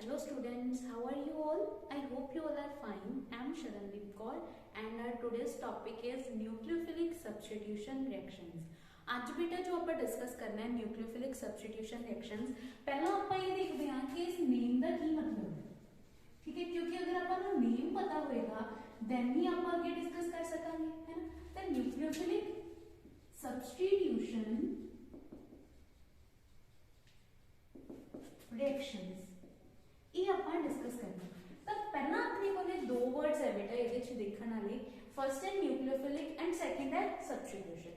Hello students, how are you all? I hope you all are fine. I am Sharandeep Kaur and our today's topic is nucleophilic substitution reactions. आज बेटा जो आप discuss करना है nucleophilic substitution reactions पहला आप ये देखते हैं कि इस नेम का की मतलब है, ठीक है, क्योंकि अगर आपको नेम पता होएगा देन ही आप आगे डिस्कस कर सकांगे, है ना। तो न्यूक्लियोफिलिक सब्स्टिट्यूशन रिएक्शंस ये ਆਪਾਂ डिस्कस करना। तो पहला अपने कोले दो वर्ड्स है बेटा ਇਹਦੇ ਚ ਦੇਖਣ ਵਾਲੇ, फर्स्ट है न्यूक्लियोफिलिक एंड सेकंड है सब्स्टिट्यूशन।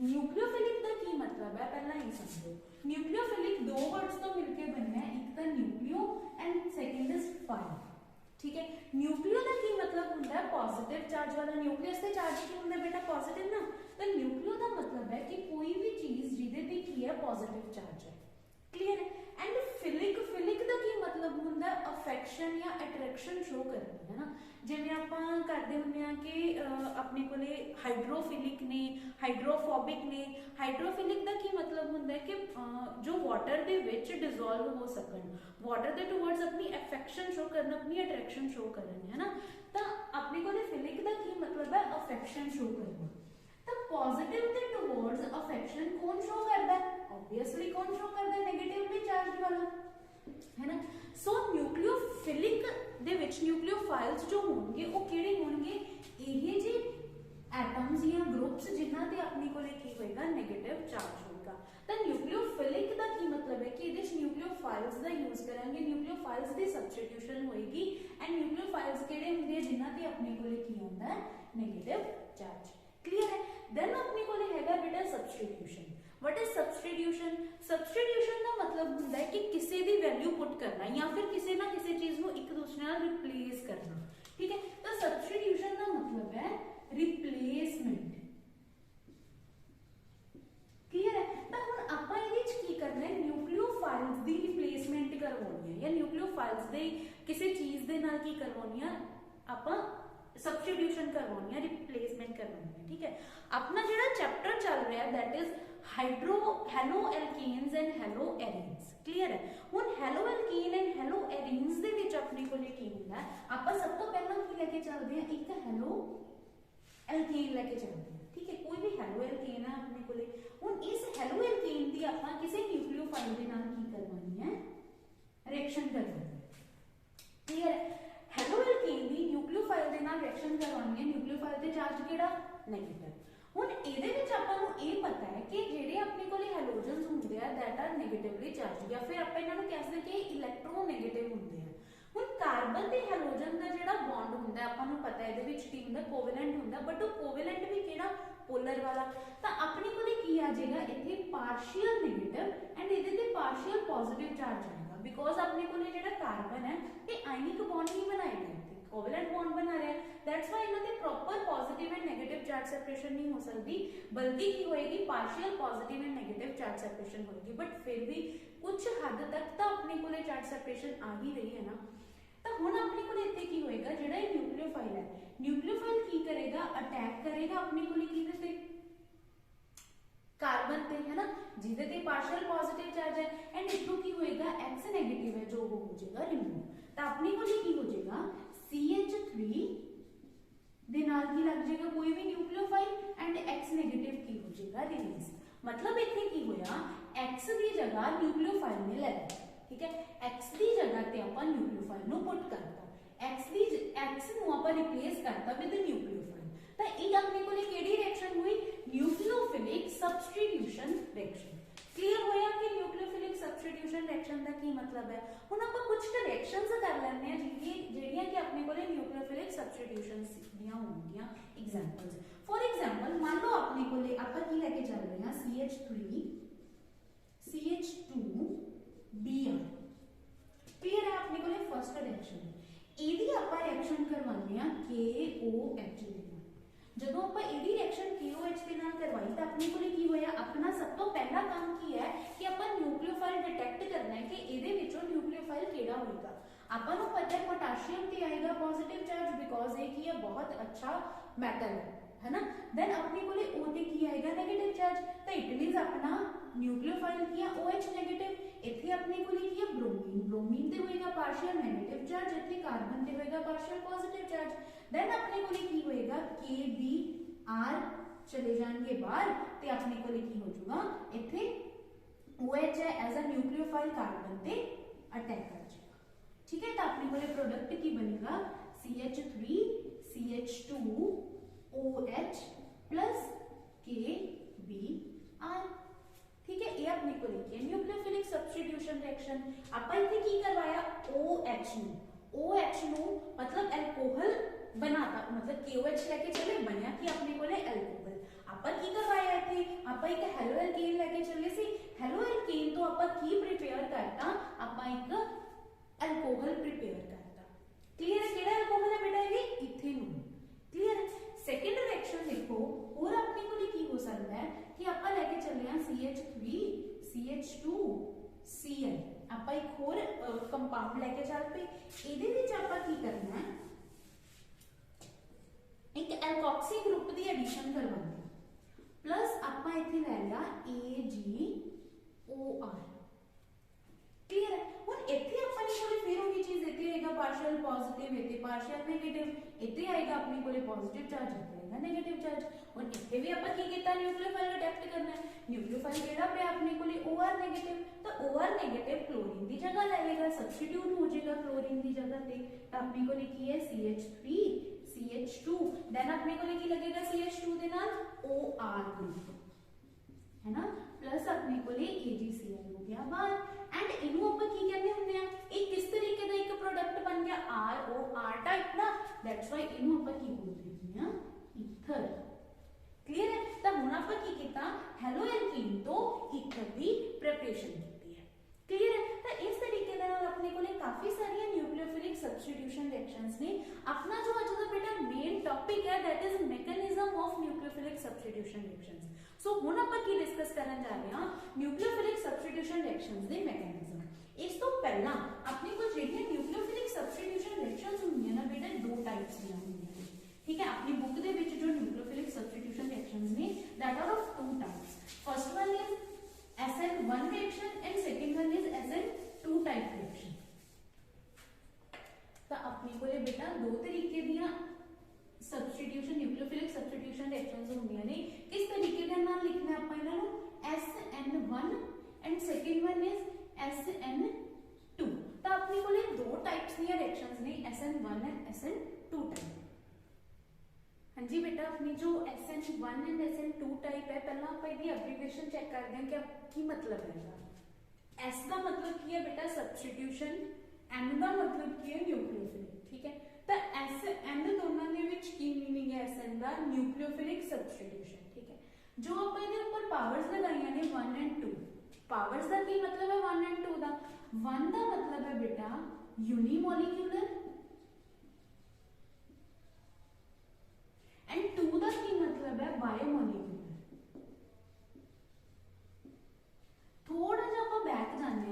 न्यूक्लियोफिलिक का की मतलब है पहला ही समझो। न्यूक्लियोफिलिक दो वर्ड्स तो मिलके बनना है, एक तो nucleo and second is file, ठीक है। न्यूक्लियो का की मतलब होता है पॉजिटिव चार्ज वाला, न्यूक्लियस से चार्ज की होता है बेटा पॉजिटिव ना। तो न्यूक्लियो का मतलब है कि कोई भी चीज जिदे पे की है पॉजिटिव चार्ज है, क्लियर है। एंड फिलिक फिलिक का की मतलब होता है अफेक्शन या अट्रैक्शन शो करना, है ना। जिवें आपां करदे हुंदे आ कि अपने कोले हाइड्रोफिलिक ने हाइड्रोफोबिक ने। हाइड्रोफिलिक का की मतलब होता है कि जो वाटर दे विच डिसोल्व हो सकन, वाटर दे टुवर्ड्स अपनी अफेक्शन शो करना, अपनी अट्रैक्शन शो करना, है ना। तो अपने कोले फिलिक का की मतलब है अफेक्शन शो करना। तो पॉजिटिव दे टुवर्ड्स अफेक्शन कौन शो करता है? ऑब्वियसली कौन शो करता है? नेगेटिवली चार्ज वाला, है ना। सो न्यूक्लियोफिलिक दे विच न्यूक्लियोफाइल्स जो होंगे वो किहड़े होंगे? ये जी एटम्स या ग्रुप्स जिन्हां ते अपने कोले की होएगा नेगेटिव चार्ज होगा। तो न्यूक्लियोफिलिक का की मतलब है कि इहदे च न्यूक्लियोफाइल्स दा यूज करांगे, न्यूक्लियोफाइल्स दी सब्स्टिट्यूशन होएगी एंड न्यूक्लियोफाइल्स किहड़े हुंदे हैं जिन्हां ते अपने कोले की होंदा है नेगेटिव चार्ज, क्लियर है। देन अपने कोले हैगा बेटा substitution. What is substitution? Substitution का मतलब होता है कि किसी दी वैल्यू पुट करना या फिर किसी ना किसी चीज को एक दूसरे नाल रिप्लेस करना, ठीक है। तो सब्स्टिट्यूशन का मतलब है रिप्लेसमेंट, क्लियर है। तो हुण आपां इहदे च की करना है? न्यूक्लियोफाइल्स दी रिप्लेसमेंट करवाउणी है या न्यूक्लियोफाइल्स दे किसी चीज दे नाल की करवाउणी है, आपां सब्स्टिट्यूशन करवाउणी है, रिप्लेसमेंट करवाउणी है, ठीक है। अपना जिहड़ा चैप्टर चल रहा है that is halo alkanes and halo arenes, clear है। हुण halo alkane and halo arenes दे विच अपने कोले की हुंदा है, आपां सब तो पहला की लेके चलदे हैं? एक हेलो एल्केन लेके चलदे हैं, ठीक है। कोई भी हेलो एल्केन है अपने कोले। हुण इस हेलो एल्केन दी आपां किसी न्यूक्लियोफाइल दे नाल की करवानी है? रिएक्शन करवानी है, क्लियर है। हेलो एल्केन दी न्यूक्लियोफाइल दे नाल रिएक्शन करवानी है, न्यूक्लियोफाइल ते चार्ज केड़ा? नेगेटिव। हुण इहदे विच आपां नूं इह पता है कि जिहड़े अपने कोले हैलोजन्स हुंदे आ दैट आर नेगेटिवली चार्ज या फिर आपां इन्हां नूं कह सकदे कि इलैक्ट्रोनेगेटिव हुंदे आ। हुण कार्बन ते हैलोजन दा जिहड़ा बॉन्ड हुंदा आपां नूं पता है इहदे विच की हुंदा कोवेलेंट हुंदा, बट वो कोवेलेंट भी किहड़ा? पोलर वाला। तां अपने कोले की आ जाएगा इत्थे पार्शियल नेगेटिव एंड इहदे ते पार्शियल पॉजिटिव चार्ज आएगा, बिकॉज अपने कोले जिहड़ा कार्बन है ये आयनिक बॉन्ड नहीं बनाएगा, कोवेलेंट बॉन्ड बना रहा है। दैट्स व्हाई इन्हां ते proper positive and negative charge separation नहीं हो सकती, बल्कि की होएगी partial positive and negative charge separation होएगी। बट फिर भी कुछ हद तक तो अपने कोले चार्ज सेपरेशन आ ही रही है ना। तो हुण अपने कोले इत्थे की होएगा? जिहड़ा ये न्यूक्लियोफाइल है, न्यूक्लियोफाइल की करेगा? अटैक करेगा अपने कोले किहदे ते? कार्बन पे, है ना, जिहदे ते पार्शियल पॉजिटिव चार्ज है एंड इथों की होएगा एक्स नेगेटिव है जो हो जाएगा रिमूव। तो अपने कोले की हो जाएगा CH3 दे नाल की लग जाएगा कोई भी न्यूक्लियोफाइल एंड X नेगेटिव की हो जाएगा रिलीज। मतलब इत्थे की होया X दी जगह न्यूक्लियोफाइल ने ले लिया, ठीक है। X दी जगह ते आपां न्यूक्लियोफाइल नु पुट करता, X नु आपां रिप्लेस करता विद न्यूक्लियोफाइल। तो ये अपने कोले केड़ी रिएक्शन हुई? Nucleophilic substitution reaction. क्लियर होया कि न्यूक्लियोफिलिक सब्स्टिट्यूशन रिएक्शन का की मतलब है। हुण आपां कुछ रिएक्शंस कर लेने हैं ਜਿਹੜੀਆਂ कि अपने कोले न्यूक्लियोफिलिक सब्स्टिट्यूशंस ਦੀਆਂ ਹੋਣਗੀਆਂ एग्जांपल्स। फॉर एग्जांपल मान लो अपने कोले आपां की लेके चल रहे हैं CH3 CH2 Br, क्लियर है। अपने कोले फर्स्ट रिएक्शन ਇਹਦੀ ਆਪਾਂ रिएक्शन करवाने हैं KOH ਦੇ ਨਾਲ। ਜਦੋਂ ਆਪਾਂ ਇਹਦੀ ਰਿਐਕਸ਼ਨ KOH ਦੇ ਨਾਲ ਕਰਵਾਈ ਤਾਂ ਆਪਣੇ ਕੋਲੇ ਕੀ ਹੋਇਆ? ਆਪਣਾ ਸਭ ਤੋਂ ਪਹਿਲਾ ਕੰਮ ਕੀ ਹੈ ਕਿ ਆਪਾਂ ਨਿਊਕਲੀਓਫਾਈਲ ਡਿਟੈਕਟ ਕਰਨਾ ਹੈ ਕਿ ਇਹਦੇ ਵਿੱਚੋਂ ਨਿਊਕਲੀਓਫਾਈਲ ਕਿਹੜਾ ਹੋਏਗਾ। ਆਪਾਂ ਨੂੰ ਪਤਾ ਹੈ ਪੋਟਾਸ਼ੀਅਮ ਤੇ ਆਏਗਾ ਪੋਜ਼ਿਟਿਵ ਚਾਰਜ, ਬਿਕੋਜ਼ ਇਹ ਕੀ ਹੈ? ਬਹੁਤ ਅੱਛਾ ਮੈਟਲ है ना। देन अपने को O ते की आएगा नेगेटिव चार्ज, तो इट मींस अपना न्यूक्लियोफाइल की OH नेगेटिव इत्थे अपने को की है ब्रोमीन, ब्रोमीन ते होएगा पार्शियल नेगेटिव चार्ज, इत्थे कार्बन ते होएगा पार्शियल पॉजिटिव चार्ज। देन अपने को की होएगा KBr चले जाएंगे बाहर ते अपने को की हो जाऊगा इत्थे OH है एज अ न्यूक्लियोफाइल कार्बन ते अटैक कर जाएगा। ठीक है, तो अपने को प्रोडक्ट की बनेगा CH3CH2OH प्लस KBr। ठीक है, ये अपने को लिखिए न्यूक्लियोफिलिक सब्स्टिट्यूशन रिएक्शन। अपन इथे की करवाया OH नु, OH नु मतलब अल्कोहल बनाता, मतलब KOH लेके चले बनया कि अपने को अल्कोहल। अपन की करवाया इथे अपन एक हेलो एल्केन लेके चले सी, हेलो एल्केन तो अपन की प्रिपेयर करता, अपन एक अल्कोहल प्रिपेयर करता। क्लियर है, केड़ा अल्कोहल है बेटा ये इथेनॉल। क्लियर है। सेकंड रिएक्शन देखो और अपने को की हो सकता है कि अपन लेके चले हैं CH3CH2Cl, अपन एक और कंपाउंड लेके चल पे इहदे विच अपन की करना है एक एल्कोक्सी ग्रुप की एडिशन करवानी प्लस अपन इथे ले लिया AgOR। क्लियर है। हुन इथे अपन कोले फिर वही चीज इथे आएगा पार्शियल पॉजिटिव, इथे पार्शियल नेगेटिव, इथे आएगा अपने कोले पॉजिटिव चार्ज, इथे आएगा नेगेटिव चार्ज। और इथे भी अपन की कीता न्यूक्लियोफाइल अटैक करना है, न्यूक्लियोफाइल केड़ा पे अपने कोले OR नेगेटिव, तो OR नेगेटिव क्लोरीन की जगह ले लेगा, सब्स्टिट्यूट हो जाएगा क्लोरीन की जगह पे, तो अपने को की है CH3CH2, देन अपने को की लगेगा CH2 दे नाल OR ग्रुप है ना, प्लस अपने को AgCl हो गया बाहर। एंड इनू अपन की कहते हुंदे आ एक किस तरीके दा एक प्रोडक्ट बन गया ROR टाइप ना, दैट्स व्हाई इनू अपन की बोलते हैं ईथर। क्लियर है। तो हुन अपन की कीता हेलो एल्कीन तो ईथर दी प्रिपरेशन कीती है। क्लियर है। तो इस तरीके नाल अपने को काफी सारी न्यूक्लियोफिलिक सब्स्टिट्यूशन रिएक्शंस ने। अपना जो आज दा बेटा मेन टॉपिक है that is mechanism of nucleophilic substitution reactions. So हुन अपन की डिस्कस करन जा रहे हां न्यूक्लियोफिलिक सब्स्टिट्यूशन रिएक्शंस दे मैकेनिज्म। इस तो पहला अपने को जेडी न्यूक्लियोफिलिक सब्स्टिट्यूशन रिएक्शंस होंगी ना बेटा दो टाइप्स दी होंगी। ठीक है, अपनी बुक दे विच जो न्यूक्लियोफिलिक सब्स्टिट्यूशन रिएक्शंस ने that are of two types. First one is SN1 reaction and second one is SN2 type reaction. तो अपने को बेटा दो तरीके दिया सब्स्टिट्यूशन न्यूक्लियोफिलिक सब्स्टिट्यूशन रिएक्शंस होंदियां ने। किस तरीके दे नाल लिखना है अपन इन्हां नु SN1 and second one is SN2। तो अपने को दो टाइप्स दी रिएक्शंस ने SN1 एंड SN2 टाइप। हाँ जी बेटा, अपनी जो SN1 एंड SN2 टाइप है पहला आप इसकी एब्रिविएशन चेक करते हैं कि मतलब है। S का मतलब की है बेटा सब्स्टिट्यूशन, N का मतलब की है न्यूक्लियोफिलिक। ठीक है, तो SN दोनों के विच की मीनिंग है SN का न्यूक्लियोफिलिक सब्स्टिट्यूशन। ठीक है, जो आप इसके ऊपर पावर्स लगाइयां ने 1 एंड 2, पावर्स का की मतलब है 1 एंड 2 का। 1 का मतलब है बेटा यूनिमोलिक्यूलर एंड 2 का की मतलब है बायोमोलिक्यूलर। थोड़ा जा आप बैक जाने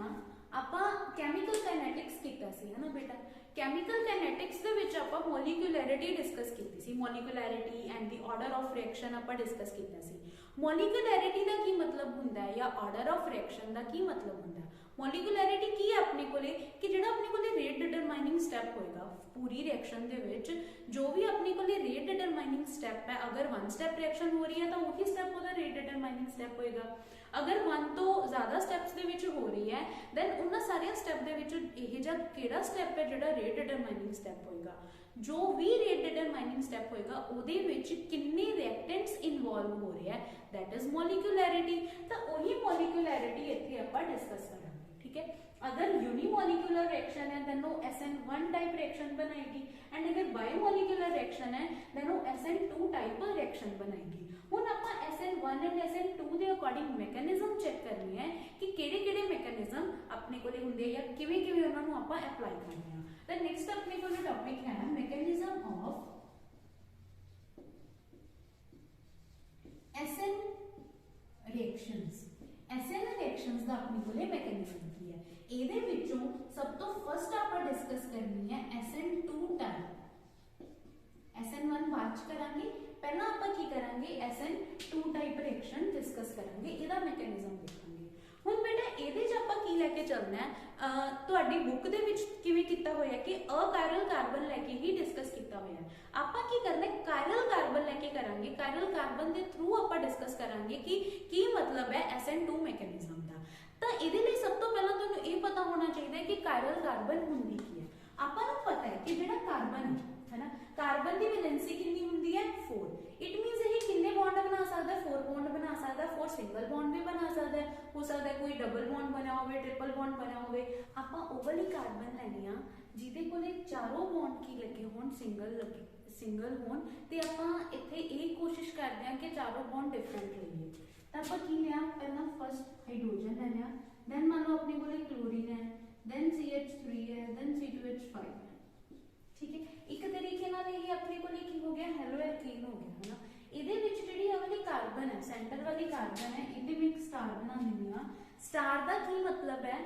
ਆਪਾਂ केमिकल काइनेटिक्स कीता सी है ना बेटा। केमिकल काइनेटिक्स दे विच ਆਪਾਂ मॉलिक्यूलैरिटी डिस्कस कीती सी, molecularity and the order of reaction ਆਪਾਂ डिस्कस कीता सी। मॉलिक्यूलैरिटी ਦਾ ਕੀ मतलब ਹੁੰਦਾ ਹੈ ਜਾਂ ਆਰਡਰ ਆਫ ਰਿਐਕਸ਼ਨ ਦਾ ਕੀ मतलब ਹੁੰਦਾ ਹੈ। मॉलिक्यूलैरिटी ਕੀ ਹੈ ਆਪਣੇ ਕੋਲੇ ਕਿ ਜਿਹੜਾ ਆਪਣੇ ਕੋਲੇ ਰੇਟ ਡਿਟਰਮਾइनिंग स्टेप ਹੋਏਗਾ पूरी रिएक्शन ਦੇ ਵਿੱਚ, जो भी अपने को रेट डिटरमाइनिंग स्टेप है, अगर 1 स्टेप रिएक्शन हो रही है तो वही स्टेप ਉਹਦਾ रेट डिटरमाइनिंग स्टेप होएगा। अगर 1 तो ज्यादा स्टेप्स ਦੇ ਵਿੱਚ हो रही है देन ਉਹਨਾਂ ਸਾਰੀਆਂ स्टेप ਦੇ ਵਿੱਚ ਇਹ ਜਿਹਾ ਕਿਹੜਾ स्टेप है ਜਿਹੜਾ रेट डिटरमाइनिंग स्टेप होएगा। जो भी रेट डिटरमाइनिंग स्टेप होएगा ਉਹਦੇ ਵਿੱਚ ਕਿੰਨੇ ਰਿਐਕਟੈਂਟਸ ਇਨਵੋਲਵ ਹੋ ਰਹੇ ਹੈ दैट इज मॉलिक्यूलैरिटी। तो वही मॉलिक्यूलैरिटी ਇੱਥੇ ਆਪਾਂ डिस्कस करेंगे। ठीक है, अगर यूनिमोलिक्यूलर रिएक्शन है देन वो SN1 टाइप रिएक्शन बनाएगी, एंड अगर बायोमोलिक्यूलर रिएक्शन है देन वो SN2 टाइप रिएक्शन बनाएगी। हुन आपां SN1 एंड SN2 दे अकॉर्डिंग मैकेनिज्म चेक करनी है कि केड़े-केड़े मैकेनिज्म अपने कोले हुंदे या किवें-किवें उन्हां नूं आपां अप्लाई करने हां। द नेक्स्ट अपने कोले टॉपिक है mechanism of SN reactions. SN reactions दा अपने कोले मैकेनिज्म की है। ਇਹਦੇ ਵਿੱਚੋਂ सब तो फर्स्ट ਆਪਾਂ डिस्कस करनी है SN2 टाइप। SN1 बाद च करांगे, पहला ਆਪਾਂ ਕੀ ਕਰਾਂਗੇ SN2 टाइप रिएक्शन डिस्कस करांगे, ਇਹਦਾ मैकेनिज्म देखांगे। ਹੁਣ ਬੇਟਾ ਇਹਦੇ 'ਚ ਆਪਾਂ ਕੀ ਲੈ ਕੇ ਚੱਲਣਾ ਹੈ, ਤੁਹਾਡੀ ਬੁੱਕ ਦੇ ਵਿੱਚ ਕਿਵੇਂ ਕੀਤਾ ਹੋਇਆ ਕਿ ਅਕਾਇਰਲ ਕਾਰਬਨ ਲੈ ਕੇ ਹੀ ਡਿਸਕਸ ਕੀਤਾ ਹੋਇਆ। ਆਪਾਂ ਕੀ ਕਰਨਾ ਹੈ, ਕਾਇਰਲ ਕਾਰਬਨ ਲੈ ਕੇ ਕਰਾਂਗੇ। ਕਾਇਰਲ ਕਾਰਬਨ ਦੇ ਥਰੂ ਆਪਾਂ ਡਿਸਕਸ ਕਰਾਂਗੇ ਕਿ ਕੀ ਮਤਲਬ ਹੈ SN2 ਮੈਕੈਨਿਜ਼ਮ ਦਾ। ਤਾਂ ਇਹਦੇ ਲਈ ਸਭ ਤੋਂ ਪਹਿਲਾਂ ਤੁਹਾਨੂੰ ਇਹ ਪਤਾ ਹੋਣਾ ਚਾਹੀਦਾ ਹੈ ਕਿ ਕਾਇਰਲ ਕਾਰਬਨ ਹੁੰਦੀ ਕੀ ਹੈ। ਆਪਾਂ ਨੂੰ ਪਤਾ ਹੈ ਕਿ ਜਿਹੜਾ ਕਾਰਬਨ ਹੈ ਨਾ, ਕਾਰਬਨ ਦੀ ਵੈਲੈਂਸੀ ਕਿੰਨੀ ਹੁੰਦੀ ਹੈ 4। ਇਟ ਮੀਨਸ ਇਹ ਕਿੰਨੇ ਬੌਂਡ ਬਣਾ ਸਕਦਾ ਹੈ, 4 ਬੌਂਡ ਬਣਾ ਸਕਦਾ ਹੈ। 4 ਸਿੰਗਲ ਬੌਂਡ ਵੀ ਬਣਾ ਸਕਦਾ ਹੈ, ਹੋ ਸਕਦਾ ਹੈ ਕੋਈ ਡਬਲ ਬੌਂਡ ਬਣਿਆ ਹੋਵੇ, ਟ੍ਰਿਪਲ ਬੌਂਡ ਬਣਿਆ ਹੋਵੇ। ਆਪਾਂ ਉਹ ਵਾਲੀ ਕਾਰਬਨ ਲੈਣੀ ਆ ਜਿਹਦੇ ਕੋਲੇ ਚਾਰੋਂ ਬੌਂਡ ਕੀ ਲੱਗੇ ਹੋਣ, ਸਿੰਗਲ ਹੋਣ। ਤੇ ਆਪਾਂ ਇੱਥੇ ਇਹ ਕੋਸ਼ਿਸ਼ ਕਰਦੇ ਹਾਂ ਕਿ ਚਾਰੋਂ ਬੌਂਡ ਡਿਫਰੈਂਟ ਲਈਏ। ਤਾਂ ਆਪਾਂ ਕੀ ਲਿਆ, ਪਹਿਲਾਂ ਫਸਟ ਹਾਈਡਰੋਜਨ ਲੈ ਲਿਆ, ਦੈਨ ਮੰਨ ਲਓ ਆਪਣੇ ਕੋਲੇ ਕਲੋਰੀਨ ਹੈ, ਦੈਨ CH3 ਹੈ, ਦੈਨ C2H5 ਹੈ। ठीक है, एक तरीके नाल ये अपने को की हो गया हेलो एल्कीन हो गया है ना। ਇਹਦੇ ਵਿੱਚ ਜਿਹੜੀ ਆ ਵਾਲੀ ਕਾਰਬਨ ਹੈ, ਸੈਂਟਰ ਵਾਲੀ ਕਾਰਬਨ ਹੈ, ਇਹਦੇ ਵਿੱਚ ਇੱਕ ਸਟਾਰ ਬਣਾ ਦਿੰਦੀ ਆ। ਸਟਾਰ ਦਾ ਕੀ ਮਤਲਬ ਹੈ,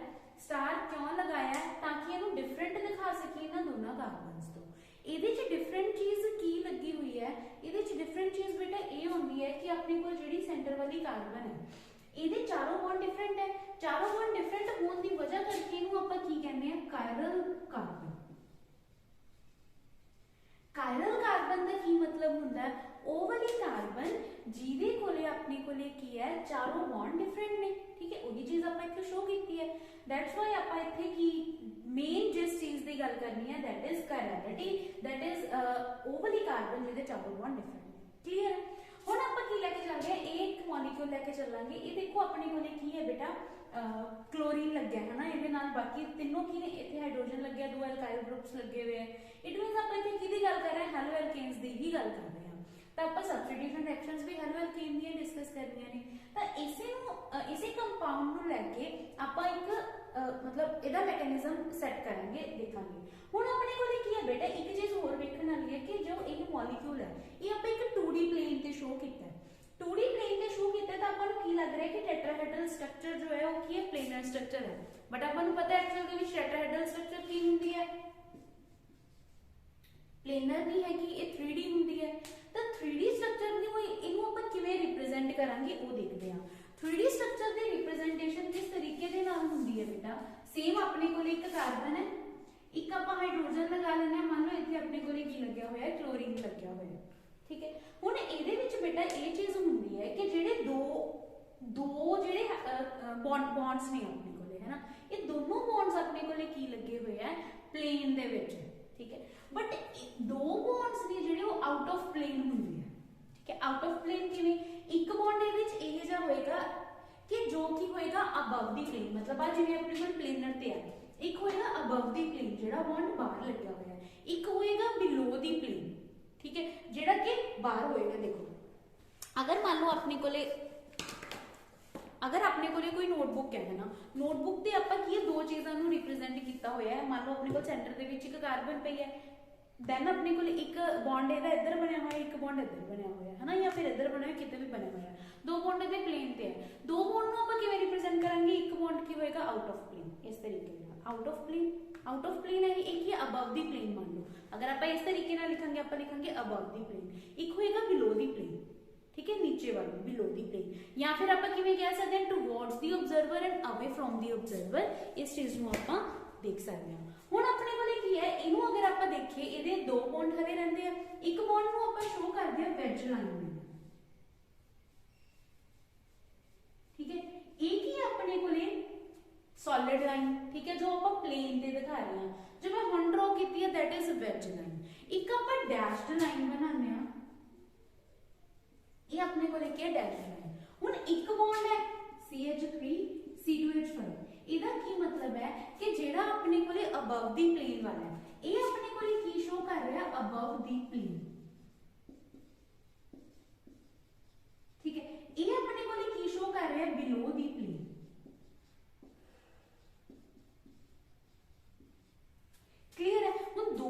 ਸਟਾਰ ਕਿਉਂ ਲਗਾਇਆ ਹੈ ਤਾਂ ਕਿ ਇਹਨੂੰ ਡਿਫਰੈਂਟ ਦਿਖਾ ਸਕੀਏ ਇਹਨਾਂ ਦੋਨਾਂ ਕਾਰਬਨਸ ਤੋਂ। ਇਹਦੇ 'ਚ ਡਿਫਰੈਂਟ ਚੀਜ਼ ਕੀ ਲੱਗੀ ਹੋਈ ਹੈ, ਇਹਦੇ 'ਚ ਡਿਫਰੈਂਟ ਚੀਜ਼ ਬੇਟਾ ਇਹ ਹੁੰਦੀ ਹੈ ਕਿ ਆਪਣੇ ਕੋਲ ਜਿਹੜੀ ਸੈਂਟਰ ਵਾਲੀ ਕਾਰਬਨ ਹੈ ਇਹਦੇ ਚਾਰੋਂ ਬੌਂਡ ਡਿਫਰੈਂਟ ਹੈ। ਚਾਰੋਂ ਬੌਂਡ ਡਿਫਰੈਂਟ ਹੋਣ ਦੀ ਵਜ੍ਹਾ ਕਰਕੇ ਇਹਨੂੰ ਆਪਾਂ ਕੀ ਕਹਿੰਦੇ ਆ, ਕਾਇਰਲ ਕਾਰਬਨ। ਕਾਇਰਲ ਕਾਰਬਨ ਦਾ ਕੀ ਮਤਲਬ ਹੁੰਦਾ ਹੈ, ਉਹ ਵਾਲੀ ਕਾਰਬਨ ਜਿਹਦੇ ਕੋਲੇ ਆਪਣੇ ਕੋਲੇ ਕੀ ਹੈ, ਚਾਰੋਂ ਬੌਂਡ ਡਿਫਰੈਂਟ ਨੇ। ਠੀਕ ਹੈ, ਉਹਦੀ ਚੀਜ਼ ਆਪਾਂ ਇੱਥੇ ਸ਼ੋ ਕੀਤੀ ਹੈ। ਦੈਟਸ ਵਾਈ ਆਪਾਂ ਇੱਥੇ ਕੀ ਮੇਨ ਜਿਸ ਚੀਜ਼ ਦੀ ਗੱਲ ਕਰਨੀ ਹੈ ਦੈਟ ਇਜ਼ ਕਾਇਰਲਿਟੀ, ਦੈਟ ਇਜ਼ ਉਹ ਵਾਲੀ ਕਾਰਬਨ ਜਿਹਦੇ ਚਾਰੋਂ ਬੌਂਡ ਡਿਫਰੈਂਟ ਨੇ। ਕਲੀਅਰ ਹੈ। ਹੁਣ ਆਪਾਂ ਕੀ ਲੈ ਕੇ ਚੱਲਦੇ ਹਾਂ, ਇੱਕ ਮੋਲੀਕਿਊਲ ਲੈ ਕੇ ਚੱਲਾਂਗੇ। ਇਹ ਦੇਖੋ ਆਪਣੇ ਕੋਲੇ ਕੀ ਹੈ ਬੇਟਾ, क्लोरीन लग गया है ना, ਇਹਦੇ ਨਾਲ ਬਾਕੀ ਤਿੰਨੋਂ ਕੀ ਨੇ, ਇੱਥੇ ਹਾਈਡਰੋਜਨ ਲੱਗਿਆ, ਦੋ ਐਲਕਾइल ਗਰੁੱਪਸ ਲੱਗੇ ਹੋਏ ਆ। ਇਟ ਮੀਨਸ ਆਪਾਂ ਇੱਥੇ ਕਿਹਦੀ ਗੱਲ ਕਰ ਰਹੇ ਹਾਂ, ਹੈਲੋ ਐਲਕੇਨਸ ਦੀ ਹੀ ਗੱਲ ਕਰ ਰਹੇ ਹਾਂ। ਤਾਂ ਆਪਾਂ ਸਬਸਟੀਟਿਊਸ਼ਨ ਰਿਐਕਸ਼ਨਸ ਵੀ ਹੈਲੋ ਐਲਕੇਨ ਦੀਆਂ ਡਿਸਕਸ ਕਰਨੀਆਂ ਨੇ। ਤਾਂ ਇਸੇ ਕੰਪਾਊਂਡ ਨੂੰ ਲੈ ਕੇ ਆਪਾਂ ਇੱਕ ਮਤਲਬ ਇਹਦਾ ਮੈਕੈਨਿਜ਼ਮ ਸੈੱਟ ਕਰਾਂਗੇ, ਦੇਖਾਂਗੇ। ਹੁਣ ਆਪਣੇ ਕੋਲੇ ਕੀ ਹੈ ਬੇਟਾ, ਇੱਕ ਚੀਜ਼ ਹੋਰ ਵੇਖਣ ਵਾਲੀ ਹੈ ਕਿ ਜੋ ਇਹ ਮੋਲੀਕਿਊਲ ਹੈ ਇਹ ਆਪਾਂ ਇੱਕ 2D ਪਲੇਨ ਤੇ ਸ਼ੋ ਕੀਤਾ ਹੈ। 2D प्लेन पे शो किया तो अपन की लग रहा है कि टेट्राहेड्रल स्ट्रक्चर जो है वो की है, प्लेनर स्ट्रक्चर है। बट अपन पता है एक्चुअल के विच टेट्राहेड्रल स्ट्रक्चर की होती है, प्लेनर नहीं है कि ये 3D होती है। तो 3D स्ट्रक्चर ਨੂੰ ਇਹਨੂੰ ਆਪਾਂ ਕਿਵੇਂ ਰਿਪਰੈਜ਼ੈਂਟ ਕਰਾਂਗੇ ਉਹ ਦੇਖਦੇ ਹਾਂ। 3D स्ट्रक्चर ਦੀ ਰਿਪਰੈਜ਼ੈਂਟੇਸ਼ਨ ਕਿਸ ਤਰੀਕੇ ਦੇ ਨਾਲ ਹੁੰਦੀ ਹੈ ਬੇਟਾ, ਸੇਮ ਆਪਣੇ ਕੋਲ ਇੱਕ ਕਾਰਬਨ ਹੈ, ਇੱਕ ਆਪਾਂ ਹਾਈਡਰੋਜਨ ਲਗਾ ਲੈਣਾ। ਮੰਨ ਲਓ ਇੱਥੇ ਆਪਣੇ ਕੋਲ ਕੀ ਲੱਗਿਆ ਹੋਇਆ ਹੈ, ਕਲੋਰੀਨ ਲੱਗਿਆ ਹੋਇਆ ਹੈ। ठीक है, ਹੁਣ ਇਹਦੇ ਵਿੱਚ ਬੇਟਾ ਇਹ ਚੀਜ਼ ਹੁੰਦੀ ਹੈ ਕਿ ਜਿਹੜੇ ਦੋ ਜਿਹੜੇ ਬੌਂਡਸ ਨੇ ਆਪਣੇ ਕੋਲੇ ਹੈ ਨਾ, ਇਹ ਦੋਨੋਂ ਬੌਂਡਸ ਆਪਣੇ ਕੋਲੇ ਕੀ ਲੱਗੇ ਹੋਏ ਆ, ਪਲੇਨ ਦੇ ਵਿੱਚ। ਠੀਕ ਹੈ, ਬਟ ਦੋ ਬੌਂਡਸ ਨੇ ਜਿਹੜੇ ਉਹ ਆਊਟ ਆਫ ਪਲੇਨ ਹੁੰਦੇ ਆ। ਠੀਕ ਹੈ, ਆਊਟ ਆਫ ਪਲੇਨ ਕਿਵੇਂ, ਇੱਕ ਬੌਂਡ ਇਹਦੇ ਵਿੱਚ ਇਹ ਜਿਹਾ ਹੋਏਗਾ ਕਿ ਜੋ ਕੀ ਹੋਏਗਾ ਅਬਵ ਦੀ ਪਲੇਨ, ਮਤਲਬ ਆ ਜਿਵੇਂ ਆਪਣੇ ਕੋਲ ਪਲੇਨਰ ਤੇ ਆ, ਇੱਕ ਹੋਏਗਾ ਅਬਵ ਦੀ ਪਲੇਨ ਜਿਹੜਾ ਬੌਂਡ ਬਾਹਰ ਲੱਗਿਆ ਹੋਇਆ, ਇੱਕ ਹੋਏਗਾ ਬਿਲੋ ਦੀ ਪਲੇਨ। ठीक है, जेड़ा कि बाहर होएगा। देखो अगर मान लो अपने कोले कोई नोटबुक है ना, नोटबुक ते आपां की दो चीज़ां नूं रिप्रेजेंट कीता होया है। मान लो अपने कोल सेंटर दे विच इक कार्बन पई है, दैन अपने कोल एक बॉन्ड इहदा इधर बनया होया, एक बॉन्ड इधर बनया होया है ना, या फिर इधर बनया किते भी बनया होया, दो बॉन्ड इहदे प्लेन ते है। दो बॉन्ड नूं आपां किवें रिप्रेजेंट करांगे, एक बॉन्ड की होएगा आउट ऑफ प्लेन, इस तरीके नाल आउट ऑफ प्लेन है, एक ही अबव दी प्लेन। मान लो अगर आप इस तरीके ना लिखांगे, आप लिखांगे अबव दी प्लेन, एक होएगा बिलो दी प्लेन। ठीक है, नीचे वाली बिलो दी प्लेन, या फिर आप किवें कह सकते हैं towards the observer and away from the observer. इस चीज नूं आपां देख सकते हैं। हुण अपने कोले की है, इनू अगर आप देखिए इहदे दो बॉन्ड हले रहिंदे आ, एक बॉन्ड नूं आपां शो करदे आ वेज लाइन में। ठीक है, एक ही अपने कोले सॉलिड लाइन। ठीक है, जो आप प्लेन ते दिखा रहे हैं, जो मैं हुण ड्रॉ की है दैट इज वेज लाइन। एक आप डैश्ड लाइन बनाने आ, ये अपने को लेके डैश्ड लाइन। हुण एक बॉन्ड है CH3 C2H5, ਇਹਦਾ ਕੀ मतलब है कि जेड़ा अपने कोले अबव दी प्लेन वाला है, ये अपने कोले की शो कर रहा है अबव दी प्लेन। ठीक है, ये अपने कोले की शो कर रहा है बिलो दी प्लेन। क्लियर है, हुण दो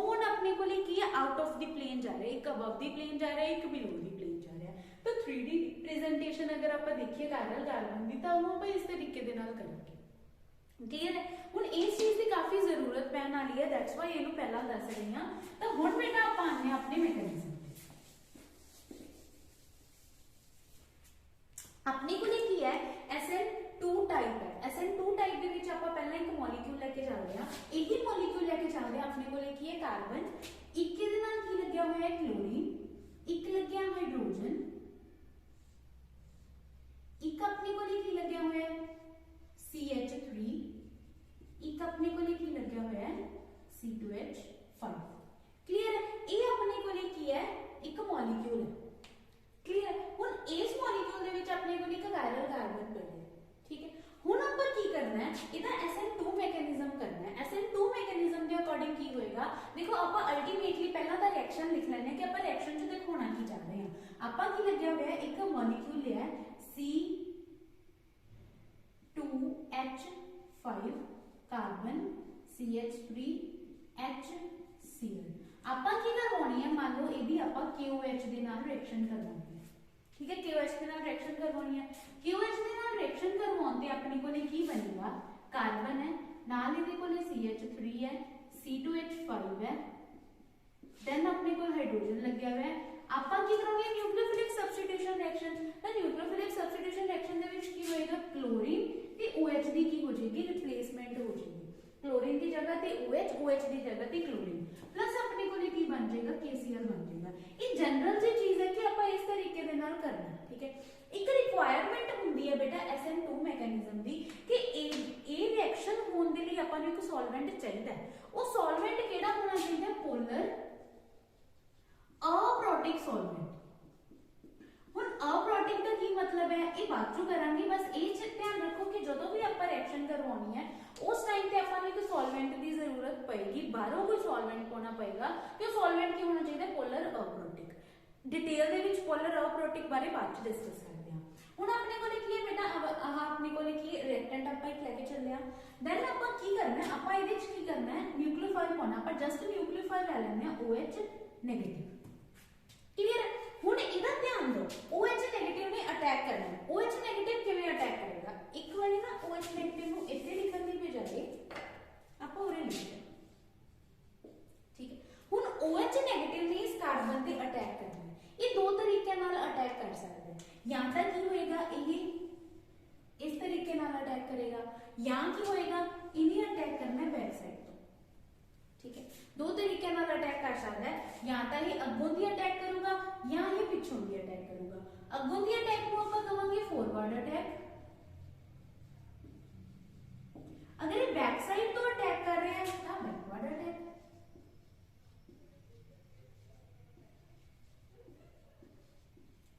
बॉन्ड अपने कोले की है आउट ऑफ द प्लेन जा रहे हैं, एक अबव द प्लेन जा रहा है, एक बिलो द प्लेन जा रहा है। तो 3D रिप्रेजेंटेशन अगर आप देखिए कायरल कार्बन की, तो उन्होंने इस तरीके दे नाल करेंगे। क्लियर है, हुण इस चीज की काफी जरूरत पैण वाली है, दैट्स वाई इहनूं पहला दस रही हां। तो हुण बेटा आपां आने अपने मैकेनिज्म ते, अपने कोले की है SN देखो आप अल्टीमेटली पहला तो रिएक्शन लिख लेने कि आप रिएक्शन च दिखाना की चाह रहे हैं। आप की लग्या हुआ है एक मॉलिक्यूल लिया C2H5 कार्बन CH3HCl। आप की करवानी है, मान लो ये भी आप KOH के नाल रिएक्शन करवानी है, ठीक है, KOH के नाल रिएक्शन करवानी है। KOH के नाल रिएक्शन करवाउण ते अपने कोले की बनेगा, कार्बन है नाल इहदे कोले CH3 है, C2H5 है, देन अपने को हाइड्रोजन लग्या हुआ है। आप की कराउणी है न्यूक्लियोफिलिक सब्स्टिट्यूशन रिएक्शन। तो न्यूक्लियोफिलिक सब्स्टिट्यूशन रिएक्शन दे विच की होएगा, क्लोरीन ते OH दी की हो जाएगी, रिप्लेसमेंट हो जाएगी। क्लोरीन की जगह ते OH, OH की जगह ते क्लोरीन, प्लस अपने को की बन जाएगा, KCl बन जाएगा। ये जनरल जी चीज है कि आप इस तरीके दे नाल करना है, ठीक है। एक रिक्वायरमेंट हुंदी है बेटा SN2 मैकेनिज्म दी कि ए रिएक्शन होने दे लई आपां नूं एक सॉल्वेंट चाहिए। वो सॉल्वेंट केड़ा होना चाहिए, पोलर अप्रोटिक सॉल्वेंट। हुण अप्रोटिक का की मतलब है, ये बाद चों करांगे, बस ये ध्यान रखो कि जदों भी आपां रिएक्शन करवानी है उस टाइम पे आपां नूं एक सॉल्वेंट की जरूरत पएगी, बाहरों कोई सॉल्वेंट पाना पएगा। कि सॉल्वेंट की होना चाहिए, पोलर अप्रोटिक। डिटेल दे विच पोलर अप्रोटिक बारे बाद च डिस्कस करते हैं। हुण अपने कोले की है बेटा, अपने कोले की रिएक्टेंट आपां एक लेके चले आ, देन आपां की करना है, आपां इहदे विच की करना है, न्यूक्लियोफाइल पाना। आपां जस्ट न्यूक्लियोफाइल ले लेने आ OH नेगेटिव, क्लियर है। हुण इहदा ध्यान दो, OH नेगेटिव ने अटैक करना है। OH नेगेटिव किवें अटैक करेगा, एक बार ना OH नेगेटिव नूं इत्थे लिखण दी बजाए आपां उरे लिखिए, ठीक है। हुण OH नेगेटिव ने इस कार्बन ते अटैक करना है। ये दो तरीके नाल अटैक कर सकदा है, या तां की होएगा ये इस तरीके नाल अटैक करेगा, या की होएगा इन्हें अटैक करना है बैक साइड तो, ठीक है। दो तरीके नाल अटैक कर सकता है, या तां ये अग्गों दी अटैक करूंगा या ये पिछों दी अटैक करूंगा। अग्गों दी अटैक को आपां कहांगे फॉरवर्ड अटैक, अगर ये बैक साइड तो अटैक कर रहे हैं तो बैकवर्ड अटैक,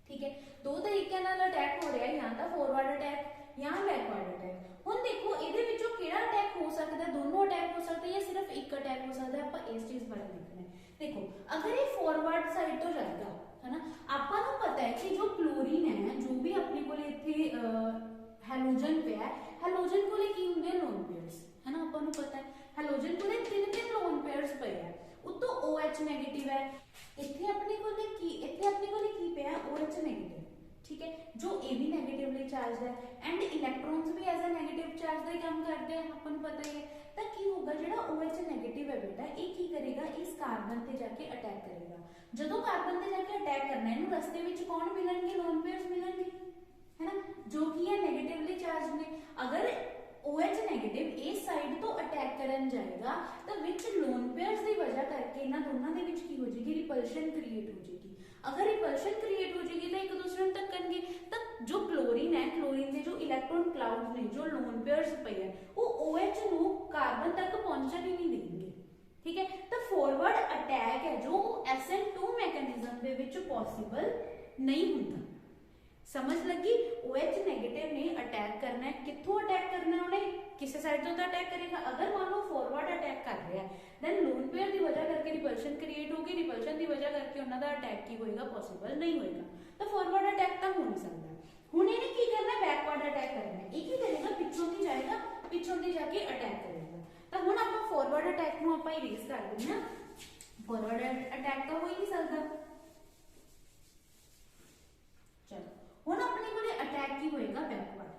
ठीक है। दो तरीके नाल अटैक हो रहा है, या तो फॉरवर्ड अटैक या बैकवर्ड अटैक। हुण देखो इहदे विचों किहड़ा अटैक हो सकता है, दोनों अटैक हो सकते हैं या सिर्फ एक अटैक हो सकता है, आपां इस चीज बारे देखना है। देखो अगर ये फॉरवर्ड साइड तो जाएगा, है ना, आपां नूं पता है कि जो क्लोरीन है, जो भी अपने कोले इत्थे हैलोजन पे है, हैलोजन कोले की हुंदे लोन पेयर्स, है ना, आपां नूं पता है हैलोजन कोले तीन लोन पेयर्स पे है, उत्तों OH नेगेटिव है, इत्थे अपने कोले की पे है OH नेगेटिव, ठीक है, जो ए भी नेगेटिवली चार्ज है एंड इलेक्ट्रॉन्स भी एज अ नेगेटिव चार्ज का काम करते हैं, अपन पता ही है। तो की होगा, जो OH नेगेटिव है बेटा, ये की करेगा, इस कार्बन से जाके अटैक करेगा। जो कार्बन से जाके अटैक करना है, इन्हें रस्ते में कौन मिलेंगे, लोन पेयर्स मिलेंगे, है ना, जो कि है नेगेटिवली चार्ज ने। अगर OH नेगेटिव इस साइड तो अटैक करन जाएगा तो विच लोन पेयर्स की वजह करके इन्हां दोनों दे विच की हो जाएगी, रिपल्शन क्रिएट हो जाएगी। अगर रिपल्शन क्रिएट हो जाएगी तो एक दूसरे को टक्करनगे, तो जो क्लोरीन है, क्लोरीन के जो इलेक्ट्रॉन क्लाउड्स ने, जो लोन पेयर्स पे है, वो OH नूं कार्बन तक पहुंचण ही नहीं देंगे, ठीक है। तो फॉरवर्ड अटैक है जो SN2 मैकेनिज्म दे विच पॉसिबल नहीं होता। समझ लगी, OH नेगेटिव ने अटैक करना है, कित्थों अटैक करना है, उन्हें किसी साइड तो अटैक करेगा। अगर मान लो फॉरवर्ड अटैक कर रहा है, देन लोन पेयर की वजह करके रिपल्शन क्रिएट होगी, रिपल्शन की वजह करके उन्होंने अटैक की होएगा, पॉसिबल नहीं होएगा। तो फॉरवर्ड अटैक तो हो नहीं सकता। हुण इन्हें की करना है, बैकवर्ड अटैक करना है। ये की करेगा, पिछों की जाएगा, पिछों की जाके अटैक करेगा। तो हुण आपां फॉरवर्ड अटैक नूं आपां इरेज कर देंगे ना, फॉरवर्ड अटैक तो हो ही नहीं सकता। चलो हुण अपने कोले अटैक की होएगा बैकवर्ड,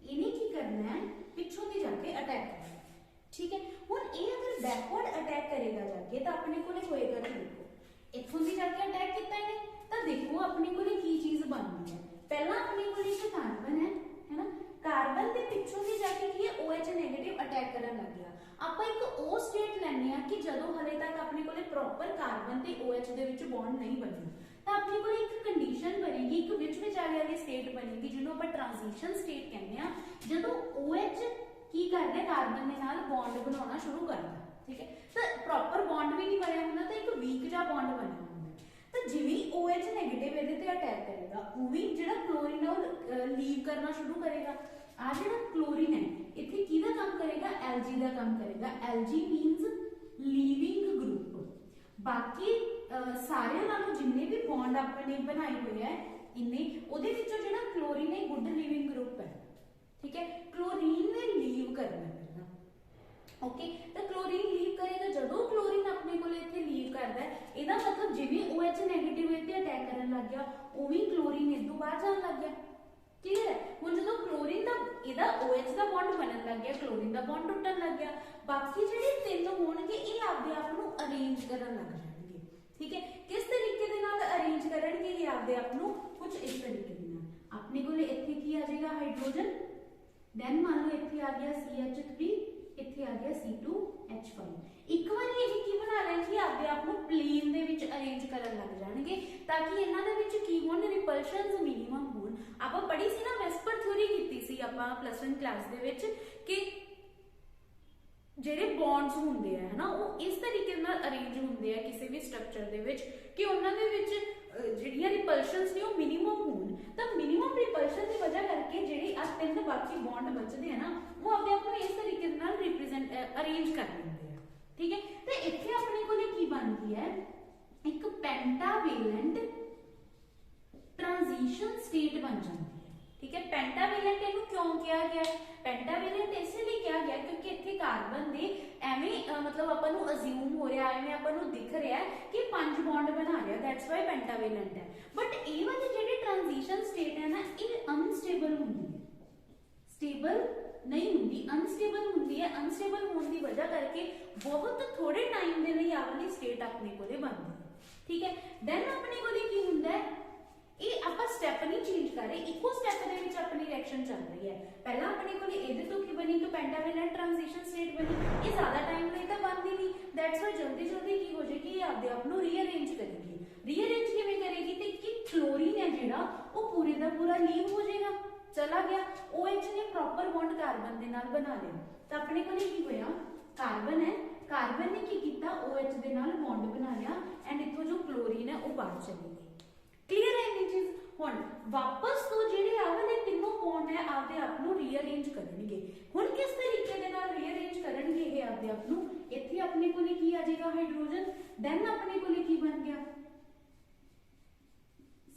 इन्हें की करना है, पिछों की जाके अटैक करना है, ठीक है। हुण ये अगर बैकवर्ड अटैक करेगा जाके तो अपने कोले होएगा, देखो इत्थों की जाके अटैक किया इन्हें, तो देखो अपने कोले की चीज बननी है। पहला अपने कोले एक कार्बन है ना, कार्बन के पिछों की जाके की है OH नेगेटिव अटैक करन लग गया। आपां एक ओ स्टेट लैने आ कि जदों हले तक अपने कोले प्रॉपर कार्बन ते OH दे विच बॉन्ड नहीं बने, तो अपने को एक कंडीशन बनेगी, एक विच विचाले वाली स्टेट बनेगी, जिन्हों आप ट्रांजिशन स्टेट कहते हैं। जदों OH की करना कार्बन के नाल बॉन्ड बनाना शुरू करता, ठीक है, तो प्रॉपर बॉन्ड भी नहीं बनया होंदा, तो एक वीक जा बॉन्ड बनया होंदा। तो जिवें OH नेगेटिव इहदे ते अटैक करेगा, उवें जिहड़ा क्लोरीन है वो लीव करना शुरू करेगा। आ जिहड़ा क्लोरीन है इत्थे किहदा काम करेगा, Lg का काम करेगा। Lg मीनस ਲੀਵਿੰਗ ग्रुप बाकी सारे नालों जिन्ने भी बॉन्ड आपने बनाए हुए है इन्ने उहदे विचों जिहड़ा क्लोरीन है गुड लीविंग ग्रुप है ठीक है क्लोरीन ने लीव करना पहला ओके तो क्लोरीन लीव करेगा जदों क्लोरीन अपने को इत्थे लीव करदा है ਇਹਦਾ मतलब जिवें OH नेगेटिव इत्ते अटैक करन लग गया उवें क्लोरीन इदों बाहर जान लग गया क्लियर है हुण जदों क्लोरीन दा ਇਹਦਾ OH ਦਾ बॉन्ड बनन लग गया क्लोरीन दा बॉन्ड टुटन लग गया बाकी ਜਿਹੜੇ ਤਿੰਨ ਹੋਣਗੇ ਇਹ ਆਪਦੇ ਆਪ ਨੂੰ ਅਰੇਂਜ ਕਰਨ ਲੱਗ ਜਾਣਗੇ ठीक है किस तरीके दे नाल अरेंज करनगे ये आपदे आप ਨੂੰ कुछ इस तरीके दे नाल अपने कोले ਇੱਥੇ ਕੀ आ जाएगा हाइड्रोजन देन मान लो ਇੱਥੇ आ गया CH3 ਇੱਥੇ आ गया C2H5 ਇੱਕ ਵਾਰੀ ਇਹ ਕੀ ਬਣਾ ਲੈਣਗੇ ਆਪਦੇ ਆਪ ਨੂੰ ਪਲੇਨ ਦੇ ਵਿੱਚ ਅਰੇਂਜ ਕਰਨ ਲੱਗ ਜਾਣਗੇ ਤਾਂ ਕਿ ਇਹਨਾਂ ਦੇ ਵਿੱਚ ਕੀ ਹੋਣ ਰਿਪਲਸ਼ਨਸ ਮਿਨੀਮਮ ਹੋਣ ਆਪਾਂ ਪੜ੍ਹੀ ਸੀ ਨਾ ਵੈਸਪਰ ਥਿਊਰੀ ਕੀਤੀ ਸੀ ਆਪਾਂ +1 ਕਲਾਸ ਦੇ ਵਿੱਚ ਕਿ ਜਿਹੜੇ ਬੌਂਡਸ ਹੁੰਦੇ ਆ ਹਨਾ ਉਹ ਇਸ ਤਰੀਕੇ ਨਾਲ ਅਰੇਂਜ ਹੁੰਦੇ ਆ ਕਿਸੇ ਵੀ ਸਟਰਕਚਰ ਦੇ ਵਿੱਚ ਕਿ ਉਹਨਾਂ ਦੇ ਵਿੱਚ ਜਿਹੜੀਆਂ ਰਿਪਲਸ਼ਨਸ ਨੇ ਉਹ ਮਿਨੀਮਮ ਹੋਣ ਤਾਂ ਮਿਨੀਮਮ ਰਿਪਲਸ਼ਨ ਦੀ ਵਜ੍ਹਾ ਕਰਕੇ ਜਿਹੜੇ ਆ ਤਿੰਨ ਬਾਕੀ ਬੌਂਡ ਬਚਦੇ ਆ ਨਾ ਉਹ ਆਪਣੇ ਆਪ ਨੂੰ ਇਸ ਤਰੀਕੇ ਨਾਲ ਰਿਪਰੈਜ਼ੈਂਟ ਅਰੇਂਜ ਕਰ ਲੈਂਦੇ ਆ ਠੀਕ ਹੈ ਤੇ ਇੱਥੇ ਆਪਣੇ ਕੋਲ ਕੀ ਬਣ ਗਈ ਹੈ ਇੱਕ ਪੈਂਟਾਵੇਲੈਂਟ ट्रांजिशन स्टेट बन जाती है ठीक है पेंटावेलेंट इनू क्यों किया गया पेंटावेलेंट इसलिए किया गया क्योंकि इत्थे कार्बन दे एवें मतलब अपन नू अज्यूम हो रहा है एवें अपन नू दिख रहा है कि 5 बॉन्ड बना रहा दैट्स वाई पेंटावेलेंट है बट ये वाली जेडी ट्रांजिशन स्टेट है ना ये अनस्टेबल होंदी है स्टेबल नहीं होंदी अनस्टेबल होंदी है अनस्टेबल होने की वजह करके बहुत थोड़े टाइम के लिए आ वाली स्टेट अपने कोले बनदी है ठीक है देन अपने कोले की हुंदा है ਇਹ ਆਪਾਂ ਸਟੈਪ ਨਹੀਂ ਚੇਂਜ ਕਰ ਰਹੇ ਇੱਕੋ ਸਟੈਪ ਦੇ ਵਿੱਚ ਆਪਣੀ ਰਿਐਕਸ਼ਨ ਚੱਲ ਰਹੀ ਹੈ ਪਹਿਲਾਂ ਆਪਣੇ ਕੋਲ ਇਹਦੇ ਤੋਂ ਕੀ ਬਣੀ ਕਿ ਪੈਂਟਾਵੇਲੈਂਟ ਟ੍ਰਾਂਜੀਸ਼ਨ ਸਟੇਟ ਬਣੀ ਇਹ ਜ਼ਿਆਦਾ ਟਾਈਮ ਲਈ ਤਾਂ ਬਣਦੀ ਨਹੀਂ ਦੈਟਸ ਵਾਈ ਜਲਦੀ ਜਲਦੀ ਕੀ ਹੋ ਜਾਏਗੀ ਇਹ ਆਪਦੇ ਆਪ ਨੂੰ ਰੀਅਰੇਂਜ ਕਰੇਗੀ ਰੀਅਰੇਂਜ ਕਿਵੇਂ ਕਰੇਗੀ ਤੇ ਕਿ ਕਲੋਰੀਨ ਹੈ ਜਿਹੜਾ ਉਹ ਪੂਰੇ ਦਾ ਪੂਰਾ ਲੀਵ ਹੋ ਜਾਏਗਾ ਚਲਾ ਗਿਆ OH ਨੇ ਪ੍ਰੋਪਰ ਬੌਂਡ ਕਾਰਬਨ ਦੇ ਨਾਲ ਬਣਾ ਲਿਆ ਤਾਂ ਆਪਣੇ ਕੋਲ ਕੀ ਹੋਇਆ ਕਾਰਬਨ ਹੈ ਕਾਰਬਨ ਨੇ ਕੀ ਕੀਤਾ OH ਦੇ ਨਾਲ ਬੌਂਡ ਬਣਾ ਲਿਆ ਐਂਡ ਇਥੋਂ ਜੋ ਕਲੋਰੀਨ ਹੈ ਉਹ ਬਾਹਰ ਚਲੀ ਗਈ क्लियर है ये चीज हुण वापस तो जेडे आ वाले तीनों बॉन्ड है आपदे आप ਨੂੰ रीअरेंज करनगे हुण किस तरीके दे नाल रीअरेंज करनगे ये आपदे आप ਨੂੰ ਇੱਥੇ ਆਪਣੇ ਕੋਲੇ ਕੀ ਆ ਜਾਏਗਾ ਹਾਈਡਰੋਜਨ देन ਆਪਣੇ ਕੋਲੇ ਕੀ ਬਣ ਗਿਆ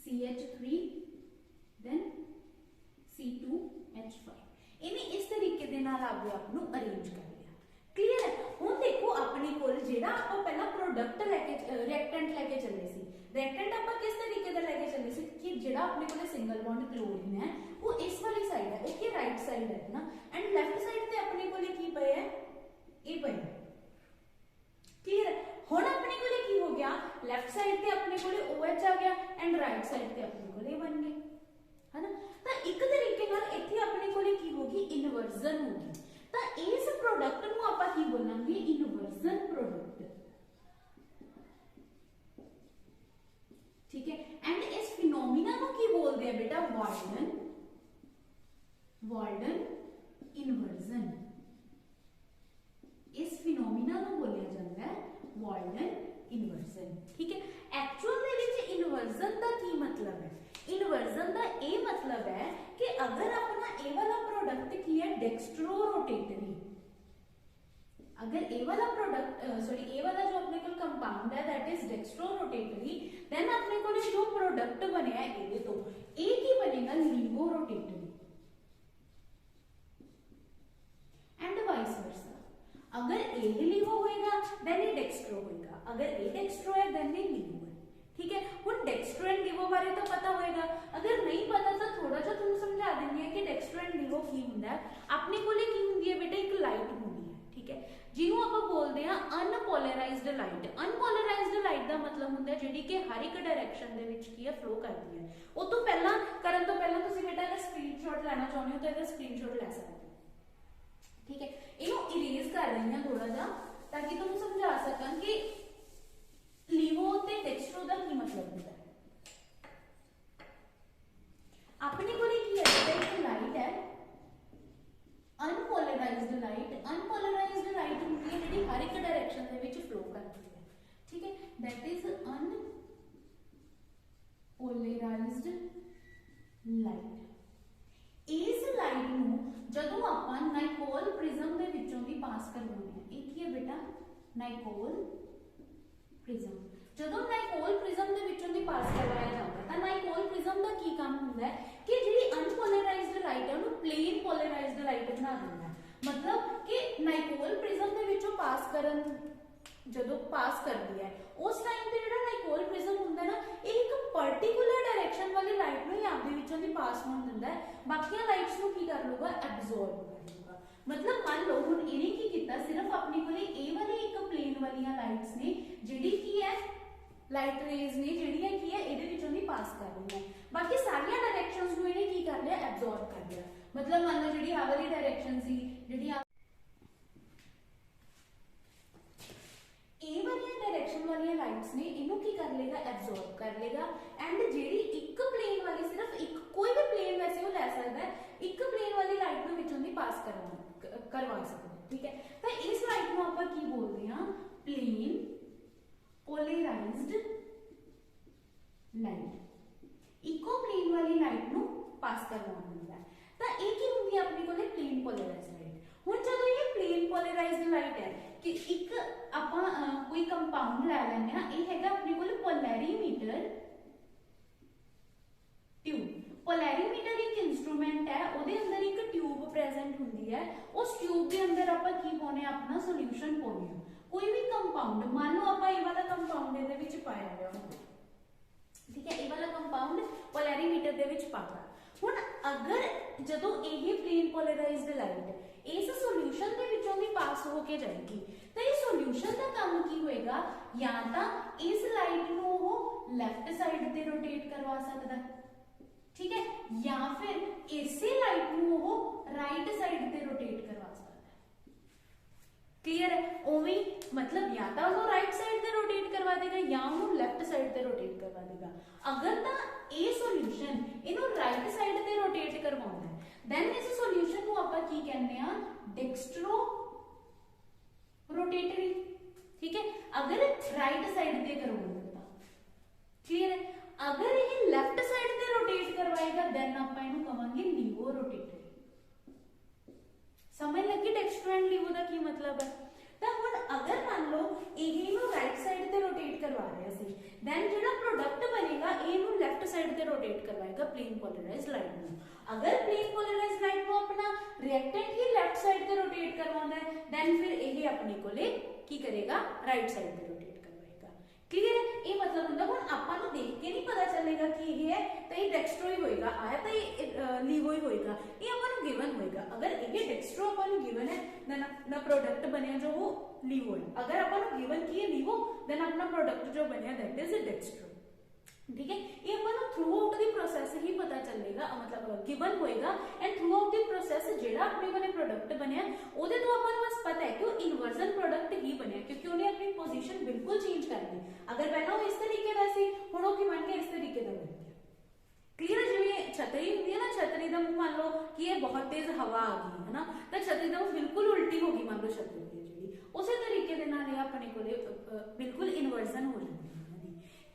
CH3 देन C2H5 ਇਹਨੇ ਇਸ ਤਰੀਕੇ ਦੇ ਨਾਲ ਆਪਦੇ ਆਪ ਨੂੰ ਅਰੇਂਜ ਕਰ ਲਿਆ क्लियर है ਹੁਣ देखो ਆਪਣੇ ਕੋਲ ਜਿਹੜਾ ਆਪਾਂ ਪਹਿਲਾਂ ਪ੍ਰੋਡਕਟ ਲੈ ਕੇ ਰਿਐਕਟੈਂਟ ਲੈ ਕੇ ਚੱਲੇ ਸੀ रिएक्टेंट आप किस तरीके का लेके चले सी कि जेड़ा अपने को सिंगल बॉन्ड क्लोरीन है वो इस वाली साइड है ओके राइट साइड है ना एंड लेफ्ट साइड पे अपने को की पे है ये पे क्लियर हुन अपने को की हो गया लेफ्ट साइड पे अपने को OH आ गया एंड राइट साइड पे अपने को बन गए है ना तो एक तरीके नाल इत्थे अपने को की होगी इन्वर्जन होगी तो इस प्रोडक्ट नु आपां की बोलांगे इन्वर्जन प्रोडक्ट ठीक है एंड इस फिनोमिना को की बोलते हैं बेटा वॉल्डन इन्वर्जन इस फिनोमिना को बोलिया जाता है वॉल्डन इन्वर्जन ठीक है एक्चुअल दे विच इन्वर्जन का की मतलब है इन्वर्जन का ये मतलब है कि अगर अपना ए वाला प्रोडक्ट की है डेक्स्ट्रोरोटेटरी अगर ए वाला प्रोडक्ट सॉरी ए वाला जो अपने को कंपाउंड है दैट इज डेक्स्ट्रोरोटेटरी देन अपने को जो प्रोडक्ट बनया है ये तो एक ही बनेगा लीवोरोटेटरी एंड वाइस वर्सा अगर ए लीवो होएगा देन ये डेक्स्ट्रो होएगा अगर ए डेक्स्ट्रो है देन ये लीवो है ठीक है हुन डेक्स्ट्रो एंड लीवो बारे तो पता होएगा अगर नहीं पता तो थोड़ा सा तुम समझा देंगे कि डेक्स्ट्रो एंड लीवो की हुंदा है अपने को की हुंदी है बेटा एक लाइट होंदी है ठीक है ਜਿਹਨੂੰ ਆਪਾਂ ਬੋਲਦੇ ਆ ਅਨਪੋਲਰਾਈਜ਼ਡ ਲਾਈਟ ਦਾ ਮਤਲਬ ਹੁੰਦਾ ਜਿਹੜੀ ਕਿ ਹਰ ਇੱਕ ਡਾਇਰੈਕਸ਼ਨ ਦੇ ਵਿੱਚ ਕੀ ਹੈ ਫਲੋ ਕਰਦੀ ਹੈ ਉਹ ਤੋਂ ਪਹਿਲਾਂ ਕਰਨ ਤੋਂ ਪਹਿਲਾਂ ਤੁਸੀਂ ਬੇਟਾ ਇਹਦਾ ਸਕਰੀਨਸ਼ਾਟ ਲੈਣਾ ਚਾਹੁੰਦੇ ਹੋ ਤਾਂ ਇਹਦਾ ਸਕਰੀਨਸ਼ਾਟ ਲੈ ਸਕਦੇ ਹੋ ਠੀਕ ਹੈ ਇਹਨੂੰ ਇਰੇਜ਼ ਕਰ ਰਹੀ ਹਾਂ ਥੋੜਾ ਜਿਹਾ ਤਾਂ ਕਿ ਤੁਹਾਨੂੰ ਸਮਝਾ ਸਕਾਂ ਕਿ ਲੀਵੋ ਤੇ ਡੈਕਸਟਰੋ ਦਾ ਕੀ ਮਤਲਬ ਹੁੰਦਾ ਹੈ ਆਪਣੇ ਕੋਲ ਕੀ ਹੈ ਇੱਕ ਲਾਈਟ ਹੈ अनपोलराइज्ड लाइट होती है जी हर एक डायरेक्शन ਦੇ ਵਿੱਚ फ्लो करती है ठीक है दैट इज अनपोलराइज्ड लाइट इस लाइट ਨੂੰ ਜਦੋਂ ਆਪਾਂ ਨਾਈਕੋਲ ਪ੍ਰਿਜ਼ਮ ਦੇ ਵਿੱਚੋਂ ਵੀ ਪਾਸ ਕਰਵਾਉਂਦੇ ਹਾਂ ਇਹ ਕੀ ਹੈ ਬੇਟਾ नाइकोल प्रिज्म। ਜਦੋਂ ਨਾਈਕੋਲ ਪ੍ਰਿਜ਼ਮ ਦੇ ਵਿੱਚੋਂ ਦੀ ਪਾਸ ਕਰਵਾਇਆ ਜਾਂਦਾ ਤਾਂ ਨਾਈਕੋਲ ਪ੍ਰਿਜ਼ਮ ਦਾ ਕੀ ਕੰਮ ਹੁੰਦਾ ਹੈ ਕਿ ਜਿਹੜੀ ਅਨਪੋਲਰਾਈਜ਼ਡ ਲਾਈਟ ਹੈ ਉਹਨੂੰ ਪਲੇਨ ਪੋਲਰਾਈਜ਼ਡ ਲਾਈਟ ਬਣਾ ਦਿੰਦਾ ਹੈ। मतलब कि नाइकोल प्रिज्म ਦੇ ਵਿੱਚੋਂ ਪਾਸ ਕਰਨ ਜਦੋਂ ਪਾਸ ਕਰਦੀ ਹੈ ਉਸ ਟਾਈਮ ਤੇ ਜਿਹੜਾ ਨਾਈਕੋਲ ਪ੍ਰਿਜ਼ਮ ਹੁੰਦਾ ਨਾ ਇਹ ਇੱਕ ਪਾਰਟਿਕੂਲਰ ਡਾਇਰੈਕਸ਼ਨ ਵਾਲੀ ਲਾਈਟ ਨੂੰ ਹੀ ਆਪਦੇ ਵਿੱਚੋਂ ਦੀ ਪਾਸ ਹੋਣ ਦਿੰਦਾ ਹੈ, ਬਾਕੀਆਂ ਲਾਈਟਸ ਨੂੰ ਕੀ ਕਰ ਲੂਗਾ ਐਬਜ਼ੌਰਬ ਕਰ ਲੂਗਾ। मतलब मान लो ਹੁਣ ਇਹਨੇ ਕੀ ਕੀਤਾ ਸਿਰਫ ਆਪਣੀ ਕੋਲੇ ਇਹ ਵਾਲੀ ਇੱਕ ਪਲੇਨ ਵਾਲੀਆਂ ਲਾਈਟਸ ਨੇ ਜਿਹੜੀ ਕੀ ਹੈ ਲਾਈਟ ਰੇਜ਼ ਨੇ ਜਿਹੜੀਆਂ ਕੀ ਹੈ ਇਹਦੇ ਵਿੱਚੋਂ ਦੀ ਪਾਸ ਕਰ ਰਹੀਆਂ, ਬਾਕੀ ਸਾਰੀਆਂ ਡਾਇਰੈਕਸ਼ਨਸ ਨੂੰ ਇਹਨੇ ਕੀ ਕਰ ਲਿਆ ਐਬਜ਼ੌਰਬ ਕਰ ਲਿਆ। मतलब मान लो ਜਿਹੜੀ ਆ ਵਾਲੀ ਡਾਇਰੈਕਸ਼ਨ ਸੀ ਜਿਹੜੀ ਇਹ ਵਾਲੀਆਂ ਡਾਇਰੈਕਸ਼ਨ ਵਾਲੀਆਂ ਲਾਈਟਸ ਨੇ ਇਹਨੂੰ ਕੀ ਕਰ ਲੇਗਾ ਐਬਜ਼ੌਰਬ ਕਰ ਲੇਗਾ ਐਂਡ ਜਿਹੜੀ ਇੱਕ ਪਲੇਨ ਵਾਲੀ ਸਿਰਫ ਇੱਕ ਕੋਈ ਵੀ ਪਲੇਨ ਵੈਸੇ ਉਹ ਲੈ ਸਕਦਾ ਹੈ ਇੱਕ ਪਲੇਨ ਵਾਲੀ ਲਾਈਟ ਨੂੰ ਵਿੱਚੋਂ ਦੀ ਪਾਸ ਕਰਵਾ ਸਕਦਾ, ਠੀਕ ਹੈ। ਤਾਂ ਇਸ ਲਾਈਟ ਨੂੰ ਆਪਾਂ ਕੀ ਬੋਲਦੇ ਹਾਂ ਪਲੇਨ ਪੋਲਰਾਈਜ਼ਡ ਲਾਈਟ, ਇੱਕੋ ਪਲੇਨ ਵਾਲੀ ਲਾਈਟ ਨੂੰ ਪਾਸ ਕਰਵਾਉਣਾ ਹੁੰਦਾ ਹੈ। ਤਾਂ ਇਹ ਕੀ ਹੁੰਦੀ ਹੈ ਆਪਣੀ ਕੋਲੇ ਪਲੇਨ ਪੋਲਰਾਈਜ਼ਡ ਲਾਈਟ। ਹੁਣ ਜਦੋਂ ਇਹ ਪਲੇਨ ਪੋਲਰਾਈਜ਼ਡ ਲਾਈਟ ਹੈ ਕਿ ਇੱਕ ਆਪਾਂ ਕੋਈ ਕੰਪਾਊਂਡ ਲੈ ਲੈਂਦੇ ਹਾਂ, ਇਹ ਹੈਗਾ ਆਪਣੀ ਕੋਲ ਪੋਲੈਰੀਮੀਟਰ ट्यूब। पोलैरीमीटर एक इंस्ट्रूमेंट है, ਉਹਦੇ ਅੰਦਰ ਇੱਕ ट्यूब प्रेजेंट ਹੁੰਦੀ ਹੈ, ਉਸ ट्यूब ਦੇ ਅੰਦਰ ਆਪਾਂ ਕੀ ਪਾਉਨੇ ਆ ਆਪਣਾ ਸੋਲੂਸ਼ਨ ਪਾਉਨੇ ਆ ਕੋਈ ਵੀ ਕੰਪਾਊਂਡ। ਮੰਨ ਲਓ ਆਪਾਂ ਇਹ ਵਾਲਾ ਕੰਪਾਊਂਡ ਇਹਦੇ ਵਿੱਚ ਪਾਇਆ ਹੋਇਆ ਹੋਵੇ, ਠੀਕ ਹੈ, ਇਹ ਵਾਲਾ ਕੰਪਾਊਂਡ ਪੋਲੈਰੀਮੀਟਰ ਦੇ ਵਿੱਚ ਪਾਤਾ। ਹੁਣ ਅਗਰ ਜਦੋਂ ਇਹ ਪਲੇਨ ਪੋਲਰਾਈਜ਼ਡ ਲਾਈਟ ਇਸ ਸੋਲੂਸ਼ਨ ਦੇ ਵਿੱਚੋਂ ਦੀ ਪਾਸ ਹੋ ਕੇ ਜਾਏਗੀ ਤਾਂ ਇਹ ਸੋਲੂਸ਼ਨ ਦਾ ਕੰਮ ਕੀ ਹੋਏਗਾ, ਜਾਂ ਤਾਂ ਇਸ ਲਾਈਟ ਨੂੰ ਉਹ ਲੈਫਟ ਸਾਈਡ ਤੇ ਰੋਟੇਟ ਕਰਵਾ ਸਕਦਾ, ठीक है, या फिर इसे लाइट ਨੂੰ ਉਹ राइट साइड ਤੇ रोटेट करवा सकता है। क्लियर है, ओवी मतलब या तो वो राइट साइड ਤੇ रोटेट करवा देगा या ਉਹ लेफ्ट साइड ਤੇ रोटेट करवा देगा। अगर ਤਾਂ ਇਹ ਸੋਲੂਸ਼ਨ ਇਹਨੂੰ राइट साइड ਤੇ रोटेट ਕਰਵਾਉਂਦਾ ਹੈ ਦੈਨ ਇਸ ਸੋਲੂਸ਼ਨ ਨੂੰ ਆਪਾਂ ਕੀ ਕਹਿੰਦੇ ਆ ਡੈਕਸਟਰੋ रोटेटरी, ठीक है। अगर राइट साइड ਤੇ ਕਰਵਾਉਂਦਾ, क्लियर है। अगर ये लेफ्ट साइड ਤੇ रोटेट करवाएगा देन ਆਪਾਂ ਇਹਨੂੰ ਕਵਾਂਗੇ ਲੀਵੋ रोटेटरी। ਸਮਝ ਲੱਗੀ ਡੈਕਸਟਰੋ ਐਂਡ ਲੀਵੋ ਦਾ ਕੀ ਮਤਲਬ ਹੈ। ਤਾਂ ਹੁਣ ਅਗਰ ਮੰਨ ਲਓ ਇਹ ਇਹਨੂੰ ਰਾਈਟ ਸਾਈਡ ਤੇ रोटेट ਕਰਵਾ ਰਿਹਾ ਸੀ देन ਜਿਹੜਾ ਪ੍ਰੋਡਕਟ ਬਣੇਗਾ ਇਹਨੂੰ ਲੈਫਟ ਸਾਈਡ ਤੇ रोटेट ਕਰਵਾਏਗਾ ਪਲੇਨ ਪੋਲਰਾਈਜ਼ਡ ਲਾਈਟ ਨੂੰ। ਅਗਰ ਪਲੇਨ ਪੋਲਰਾਈਜ਼ਡ ਲਾਈਟ ਨੂੰ ਆਪਣਾ ਰਿਐਕਟੈਂਟ ਹੀ ਲੈਫਟ ਸਾਈਡ ਤੇ रोटेट ਕਰਵਾਉਂਦਾ ਹੈ देन ਫਿਰ ਇਹ ਆਪਣੇ ਕੋਲੇ ਕੀ ਕਰੇਗਾ ਰਾਈਟ ਸਾਈਡ ਤੇ रोटेट क्लियर है। ये मतलब होता है ਹੁਣ ਆਪਾਂ ਨੂੰ ਦੇਖ ਕੇ ਨਹੀਂ ਪਤਾ ਚੱਲੇਗਾ ਕਿ ਇਹ ਹੈ ਤਾਂ ਇਹ ਡੈਕਸਟਰੋ ਹੀ ਹੋਏਗਾ, ਆਇਆ ਤਾਂ ਇਹ ਲੀਵੋ ਹੀ ਹੋਏਗਾ, ਇਹ ਆਪਾਂ ਨੂੰ ਗਿਵਨ ਹੋਏਗਾ। ਅਗਰ ਇਹ ਡੈਕਸਟਰੋ ਆਪਾਂ ਨੂੰ ਗਿਵਨ ਹੈ देन अपना प्रोडक्ट बनया जो वो लीवो है। अगर अपन गिवन की है लीवो देन अपना प्रोडक्ट जो बनया दैट इज डेक्स्ट्रो, ठीक है। ये अपन थ्रू आउट दी प्रोसेस ही पता चलेगा, मतलब गिवन होएगा and through out the process जेड़ा अपने कोले प्रोडक्ट बनया ओदे तो अपन बस पता है कि वो इन्वर्जन प्रोडक्ट ही बनया क्योंकि उन्हें अपनी पोजीशन बिल्कुल चेंज कर दी। अगर पहला वो इस तरीके का सी हुण वो की बन गया इस तरीके का बन गया। क्लियर है। जिवें छतरी होंदी है ना, छतरी का मुंह मान लो कि ये बहुत तेज हवा आ गई है ना तो छतरी का मुंह बिल्कुल उल्टी होगी, मान लो छतरी जी उस तरीके के नाल अपने कोले बिल्कुल इन्वर्जन हो जाती है।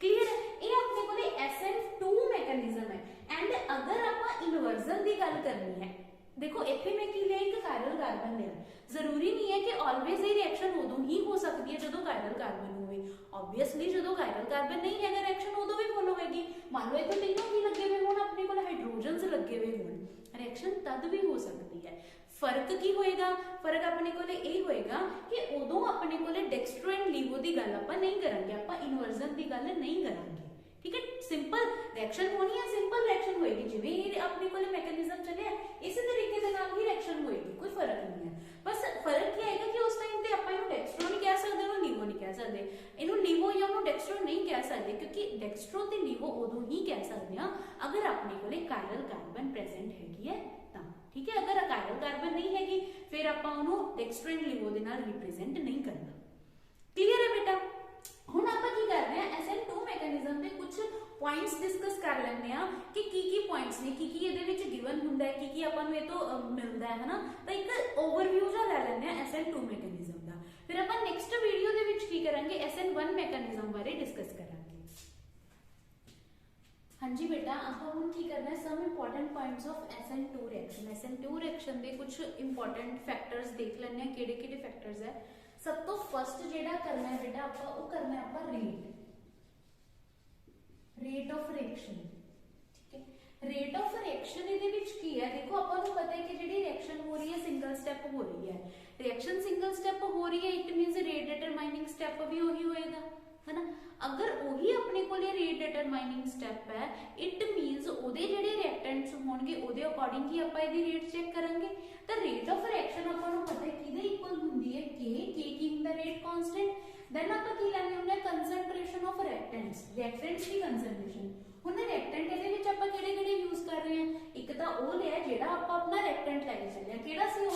क्लियर है। ये अपने कोले SN2 मैकेनिज्म है एंड अगर आप इन्वर्जन की गल करनी है देखो इत्थे मैं की लिया एक कायरल कार्बन लिया, जरूरी नहीं है कि ऑलवेज ये रिएक्शन उदों ही हो सकती है जो कायरल कार्बन होवे। ऑब्वियसली जो कायरल कार्बन नहीं है रिएक्शन उदों भी फुल होगी। मान लो इतने तीनों की लगे हुए होण अपने कोल हाइड्रोजन्स लगे हुए होण रिएक्शन तद भी हो सकती है। फर्क की होएगा, फर्क अपने कोले ये होएगा कि उदों अपने कोले डेक्स्ट्रो एंड लीवो की गल आपां नहीं करांगे, आपां इन्वर्जन की गल नहीं करांगे, ठीक है। सिंपल रिएक्शन होनी है, सिंपल रिएक्शन होएगी जिवें ये अपने कोले मैकेनिज्म चले इस तरीके से नाल ही रिएक्शन होएगी, कोई फर्क नहीं है। बस फर्क क्या आएगा कि उस टाइम पे आपां इहनूं डेक्स्ट्रो नहीं कह सकदे, इहनूं लीवो नहीं कह सकदे, इहनूं लीवो या इहनूं डेक्स्ट्रो नहीं कह सकदे क्योंकि डेक्स्ट्रो ते लीवो उदों ही कह सकदे हां अगर अपने कोले कायरल कार्बन प्रेजेंट हैगी है तां, ठीक है। अगर कायरल कार्बन नहीं हैगी फिर आपां उहनूं डेक्स्ट्रो एंड लीवो दे नाल रिप्रेजेंट नहीं करना। क्लियर है बेटा। हुण आपां की कर रहे हैं SN2 मैकेनिज्म दे कुछ पॉइंट्स डिस्कस कर लेंगे हैं कि की पॉइंट्स ने की इहदे विच गिवन हुंदा है की आपां नूं इह तों मिलदा है ना। तो एक ओवरव्यू जा ले लैंदे हैं SN2 मैकेनिज्म दा, फिर आपां नेक्स्ट वीडियो दे विच की करांगे SN1 मैकेनिज्म बारे डिस्कस करांगे। हाँ जी बेटा, आपां हुण की करना है some important points of SN2 reaction. SN2 reaction दे कुछ इंपॉर्टेंट फैक्टर्स देख लैंदे हैं, किहड़े-किहड़े फैक्टर्स है। सब तो फर्स्ट जेड़ा करना है बेटा आपका वो करना है आपका रेट ऑफ रिएक्शन। ठीक है, रेट ऑफ रिएक्शन ਇਹਦੇ ਵਿੱਚ ਕੀ ਹੈ, देखो ਆਪਾਂ ਨੂੰ पता है कि ਜਿਹੜੀ रिएक्शन हो रही है सिंगल स्टेप हो रही है, रिएक्शन सिंगल स्टेप हो रही है, it means rate determining step भी वही होएगा, है ना। अगर वही अपने कोले रेट डिटरमाइनिंग स्टेप है, इट मींस ਉਹਦੇ ਜਿਹੜੇ ਰਿएक्टेंट्स ਹੋਣਗੇ ਉਹਦੇ ਅਕॉर्डिंग ਹੀ ਆਪਾਂ ਇਹਦੀ ਰੇਟ ਚੈੱਕ ਕਰਾਂਗੇ। ਤਾਂ ਰੇਟ ਆਫ ਰਿएक्शन ਆਪਾਂ ਨੂੰ ਪਤਾ ਹੈ ਕਿਹਦੇ ਇਕੁਅਲ ਹੁੰਦੀ ਹੈ, k ਕੀ ਹੁੰਦਾ ਰੇਟ ਕਾਂਸਟੈਂਟ, ਦੈਨ ਆਪਾਂ ਕੀ ਲੈਣੇ ਹੁੰਦੇ ਕੰਸੈਂਟ੍ਰੇਸ਼ਨ ਆਫ ਰਿएक्टेंट्स ਦੀ ਕੰਸੈਂਟ੍ਰੇਸ਼ਨ। ਹੁਣ ਰਿएक्टेंट ਇਹਦੇ ਵਿੱਚ ਆਪਾਂ ਕਿਹੜੇ ਯੂਜ਼ ਕਰ ਰਹੇ ਹਾਂ, ਇੱਕ ਤਾਂ ਉਹ ਲਿਆ ਜਿਹੜਾ ਆਪਾਂ ਆਪਣਾ ਰਿएक्टेंट ਲੈ ਕੇ ਚੱਲਿਆ, ਕਿਹੜਾ ਸੀ ਉਹ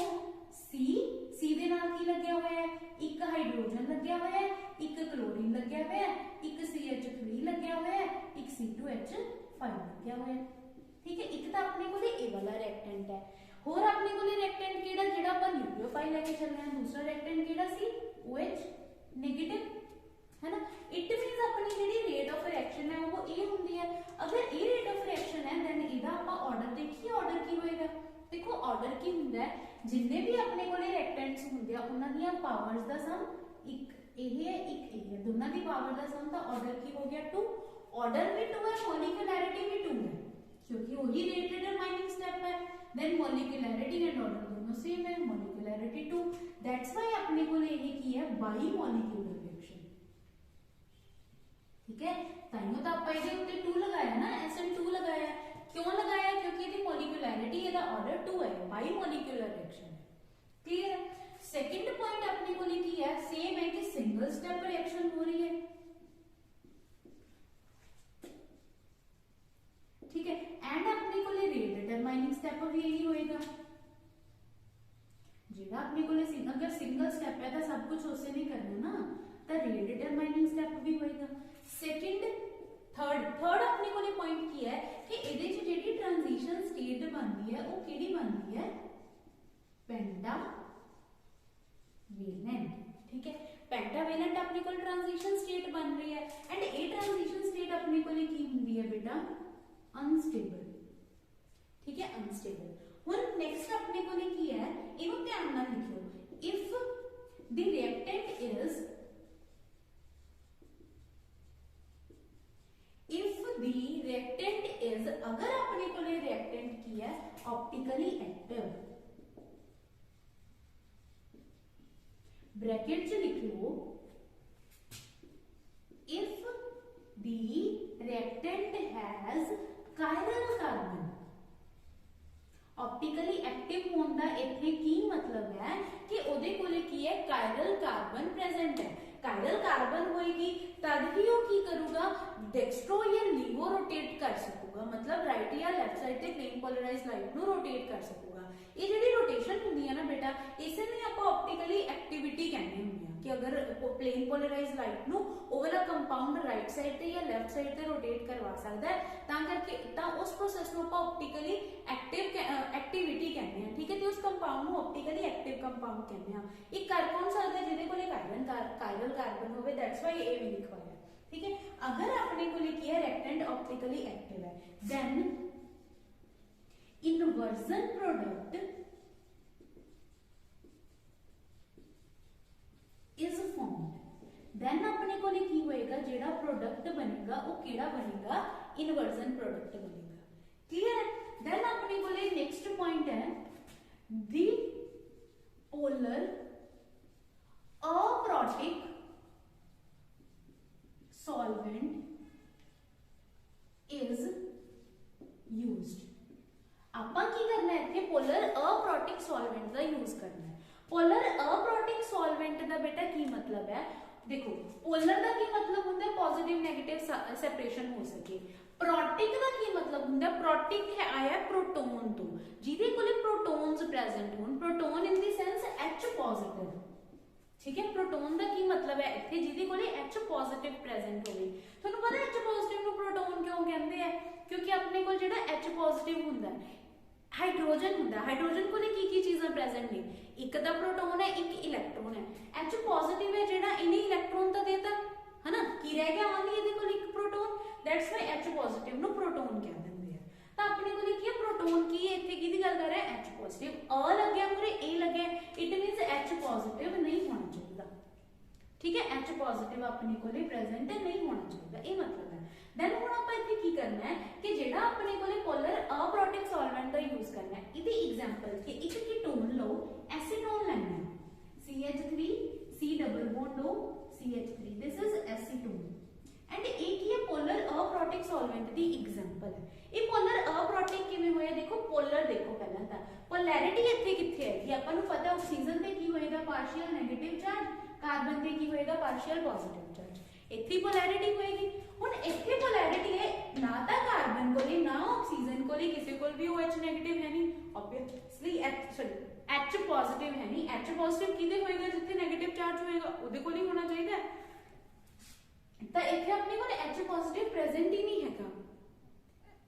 C ਦੇ ਨਾਲ ਕੀ ਲੱਗਿਆ ਹੋਇਆ ਹੈ, ਇੱਕ ਹਾਈਡਰੋਜਨ ਲੱਗਿਆ ਹੋਇਆ ਹੈ, ਇੱਕ ਕਲੋਰੀਨ ਲੱਗਿਆ ਹੋਇਆ ਹੈ, ਇੱਕ CH3 ਲੱਗਿਆ ਹੋਇਆ ਹੈ, ਇੱਕ C2H5 ਲੱਗਿਆ ਹੋਇਆ ਹੈ। ठीक है, एक तो अपने को ये वाला रिएक्टेंट है, और अपने को रिएक्टेंट केड़ा जेड़ा अपन न्यूक्लियोफाइल लेके चलना है, दूसरा रिएक्टेंट केड़ा सी OH नेगेटिव, है ना। इट मींस अपनी जेडी रेट ऑफ रिएक्शन है वो ये हुंदी है। अगर ये रेट ऑफ रिएक्शन है देन इदा आपा ऑर्डर देखिए, ऑर्डर की होएगा। देखो ऑर्डर की हुंदा है, जिन्ने भी अपने को रिएक्टेंट्स हुंदे आ उन्हां दी पावर्स दा सम एक ये है एक ये है, दोनों दी पावर दा सम दा ऑर्डर की हो गया 2, ऑर्डर भी 2 है, मॉलिक्यूलैरिटी भी 2 है क्योंकि वही रेट डिटरमाइनिंग स्टेप है। देन मॉलिक्यूलैरिटी एंड ऑर्डर दोनों सेम है, मॉलिक्यूलैरिटी 2, दैट्स व्हाई अपने को यही की है बाई मॉलिक्यूलर रिएक्शन। ठीक है, ताइयों तो आप इसके ऊपर 2 लगाया ना, SN2 लगाया, क्यों लगाया, क्योंकि इसकी मॉलिक्यूलैरिटी इसका ऑर्डर 2 है, बाई मॉलिक्यूलर रिएक्शन। क्लियर है। सेकंड पॉइंट अपने को की है सेम है कि सिंगल स्टेप रिएक्शन हो रही है। ठीक है, एंड अपने को रेट डिटरमाइनिंग स्टेप भी यही होएगा, जेड़ा अपने को अगर सिंगल स्टेप है तो सब कुछ उससे नहीं करना ना, तो रेट डिटरमाइनिंग स्टेप भी होएगा। सेकंड थर्ड अपने को पॉइंट किया है कि ਇਹਦੇ ਚ ਜਿਹੜੀ ट्रांजिशन स्टेट बनती है वो केड़ी बनती है, पेंटावेलेंट। ठीक है, पेंटावेलेंट अपने को ट्रांजिशन स्टेट बन रही है, एंड ये ट्रांजिशन स्टेट अपने को की हुंदी है बेटा अनस्टेबल। ठीक है, अनस्टेबल। हुन नेक्स्ट अपने को की है, इनो ध्यान नाल लिखियो, इफ द रिएक्टेंट इज अगर अपने को रिएक्टेंट की है ऑप्टिकली एक्टिव, ब्रैकेट च लिख लो, if the reactant has chiral carbon. Optically active होने का इत्थे की मतलब है कि ओदे कोले की है कायरल कार्बन प्रेजेंट है। कायरल कार्बन होएगी तद ही वो की करूगा, डेक्स्ट्रो या लीवो रोटेट कर सकूगा, मतलब राइट या लेफ्ट साइड ते प्लेन पोलराइज्ड लाइट नु रोटेट कर सकूगा। ये जेडी रोटेशन हुंदी है ना बेटा, इसे नहीं आप ऑप्टिकली एक्टिविटी कहने हुंदी है कि अगर प्लेन पोलराइज्ड लाइट नु ओ वाला कंपाउंड राइट साइड ते या लेफ्ट साइड ते रोटेट करवा सकदा है, तां करके उस प्रोसेस नु आप ऑप्टिकली एक्टिविटी कहते हैं। ठीक है, तो उस कंपाउंड नु ऑप्टिकली एक्टिव कंपाउंड कहते हैं। एक कर कौन सकदा है जिहदे कोले कायरल कार्बन होवे, दैट्स व्हाई ए भी लिखवाया। ठीक है, अगर आपने को लिखी है रिएक्टेंट ऑप्टिकली एक्टिव है, then inversion product is formed. Then अपने को की होएगा जेड़ा प्रोडक्ट बनेगा वो केड़ा बनेगा, इन्वर्जन प्रोडक्ट बनेगा। क्लियर है। देन अपने को नेक्स्ट पॉइंट है the polar aprotic solvent is used। ਆਪਾਂ ਕੀ करना है इत्थे पोलर अप्रोटिक सॉल्वेंट का यूज करना है। पोलर अप्रोटिक सॉल्वेंट का बेटा की मतलब है, देखो पोलर का की मतलब होता है पॉजिटिव नेगेटिव सेपरेशन हो सके, प्रोटिक का की मतलब होता है, प्रोटिक है आया प्रोटोन तो जिहदे कोले प्रोटोन्स प्रेजेंट होन, proton in the sense H positive. ठीक है, प्रोटोन का की मतलब है इत्थे जिहदे कोले H पॉजिटिव प्रेजेंट होवे। तुहानूं पता H पॉजिटिव नूं प्रोटोन क्यों कहंदे हैं, क्योंकि अपने कोल जिहड़ा H पॉजिटिव हुंदा है हाइड्रोजन हुंदा, हाइड्रोजन कोले की चीज़ां प्रेजेंट ने, एक दा प्रोटोन है एक इलेक्ट्रॉन है। H पॉजिटिव है जिहड़ा इन्हें इलेक्ट्रॉन तो देता है ना, की रह गया ओनली इहदे कोल एक proton, that's why H positive नूं प्रोटोन कह दिंदे हैं। तो अपने को लिखिए प्रोटोन की इत्थे की गल कर रहा है H पॉजिटिव, अ लग गया पूरे ए लग गया, इट मींस H पॉजिटिव नहीं होना चाहिए। ठीक है, H पॉजिटिव अपने कोले प्रेजेंट नहीं होना चाहिए, ये मतलब है। देन हुण आपां इत्थे की करना है कि जिहड़ा अपने कोले पोलर अप्रोटिक सॉल्वेंट का यूज करना है, इहदी एग्जांपल कि एक कीटोन लो, एसीटोन लेना है, CH3 C double bond O CH3, this is acetone and एक ही पोलर अप्रोटिक सॉल्वेंट दी एग्जांपल है। ये पोलर अप्रोटिक किवें होया, देखो पोलर देखो पहला तां पोलैरिटी इत्थे कित्थे है कि आपां नूं पता ऑक्सीजन ते की होएगा पार्शियल नेगेटिव चार्ज, कार्बन ते की होएगा पार्शियल पॉजिटिव चार्ज, इत्थे पोलैरिटी होएगी। हुण इत्थे पोलैरिटी है ना तां कार्बन कोले ना ऑक्सीजन कोले किसी कोल भी OH नेगेटिव है नहीं, ऑब्वियसली H पॉजिटिव है नहीं, H पॉजिटिव किदे होएगा जिथे नेगेटिव चार्ज होएगा उहदे कोल ही होना चाहिए, तो इत्थे अपने कोल H पॉजिटिव प्रेजेंट ही नहीं हैगा।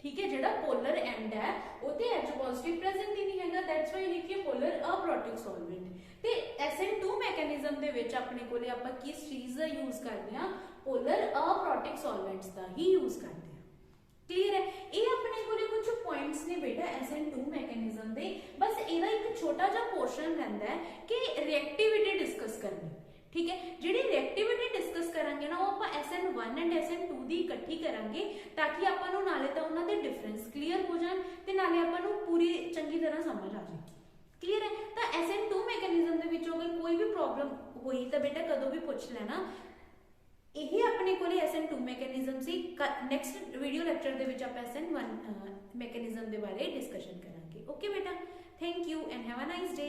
ठीक है, जेड़ा पोलर एंड है उते H पॉजिटिव प्रेजेंट ही नहीं हैगा, दैट्स व्हाई लिखिए पोलर अप्रोटिक सॉल्वेंट। ते SN2 मैकेनिज्म दे विच अपने कोले आपां किस चीज दा यूज करदे हां, पोलर अप्रोटिक सॉल्वेंट्स दा ही यूज करदे हां। क्लियर है, ये अपने कोले कुछ पॉइंट्स ने बेटा SN2 मैकेनिज्म दे, बस एदा एक छोटा जा पोर्शन रहंदा है कि रिएक्टिविटी डिस्कस करनी। ठीक है, जिहड़ी रिएक्टिविटी डिस्कस करांगे ना वो आपां SN1 एंड SN2 दी इकट्ठी करांगे ताकि आपां नूं नाले तां उन्हां दे डिफरेंस क्लीयर हो जाण ते नाले आपां नूं पूरी चंगी तरह समझ आ जाए। क्लीयर है, तो SN2 मैकेनिज्म दे विच अगर कोई भी प्रॉब्लम होई तो बेटा कदों भी पूछ लेना। यही अपने कोले SN2 मैकेनिज्म सी, नेक्स्ट वीडियो लेक्चर दे विच आपां SN1 मैकेनिज्म दे बारे डिस्कशन करांगे। ओके बेटा, thank you and have a nice day.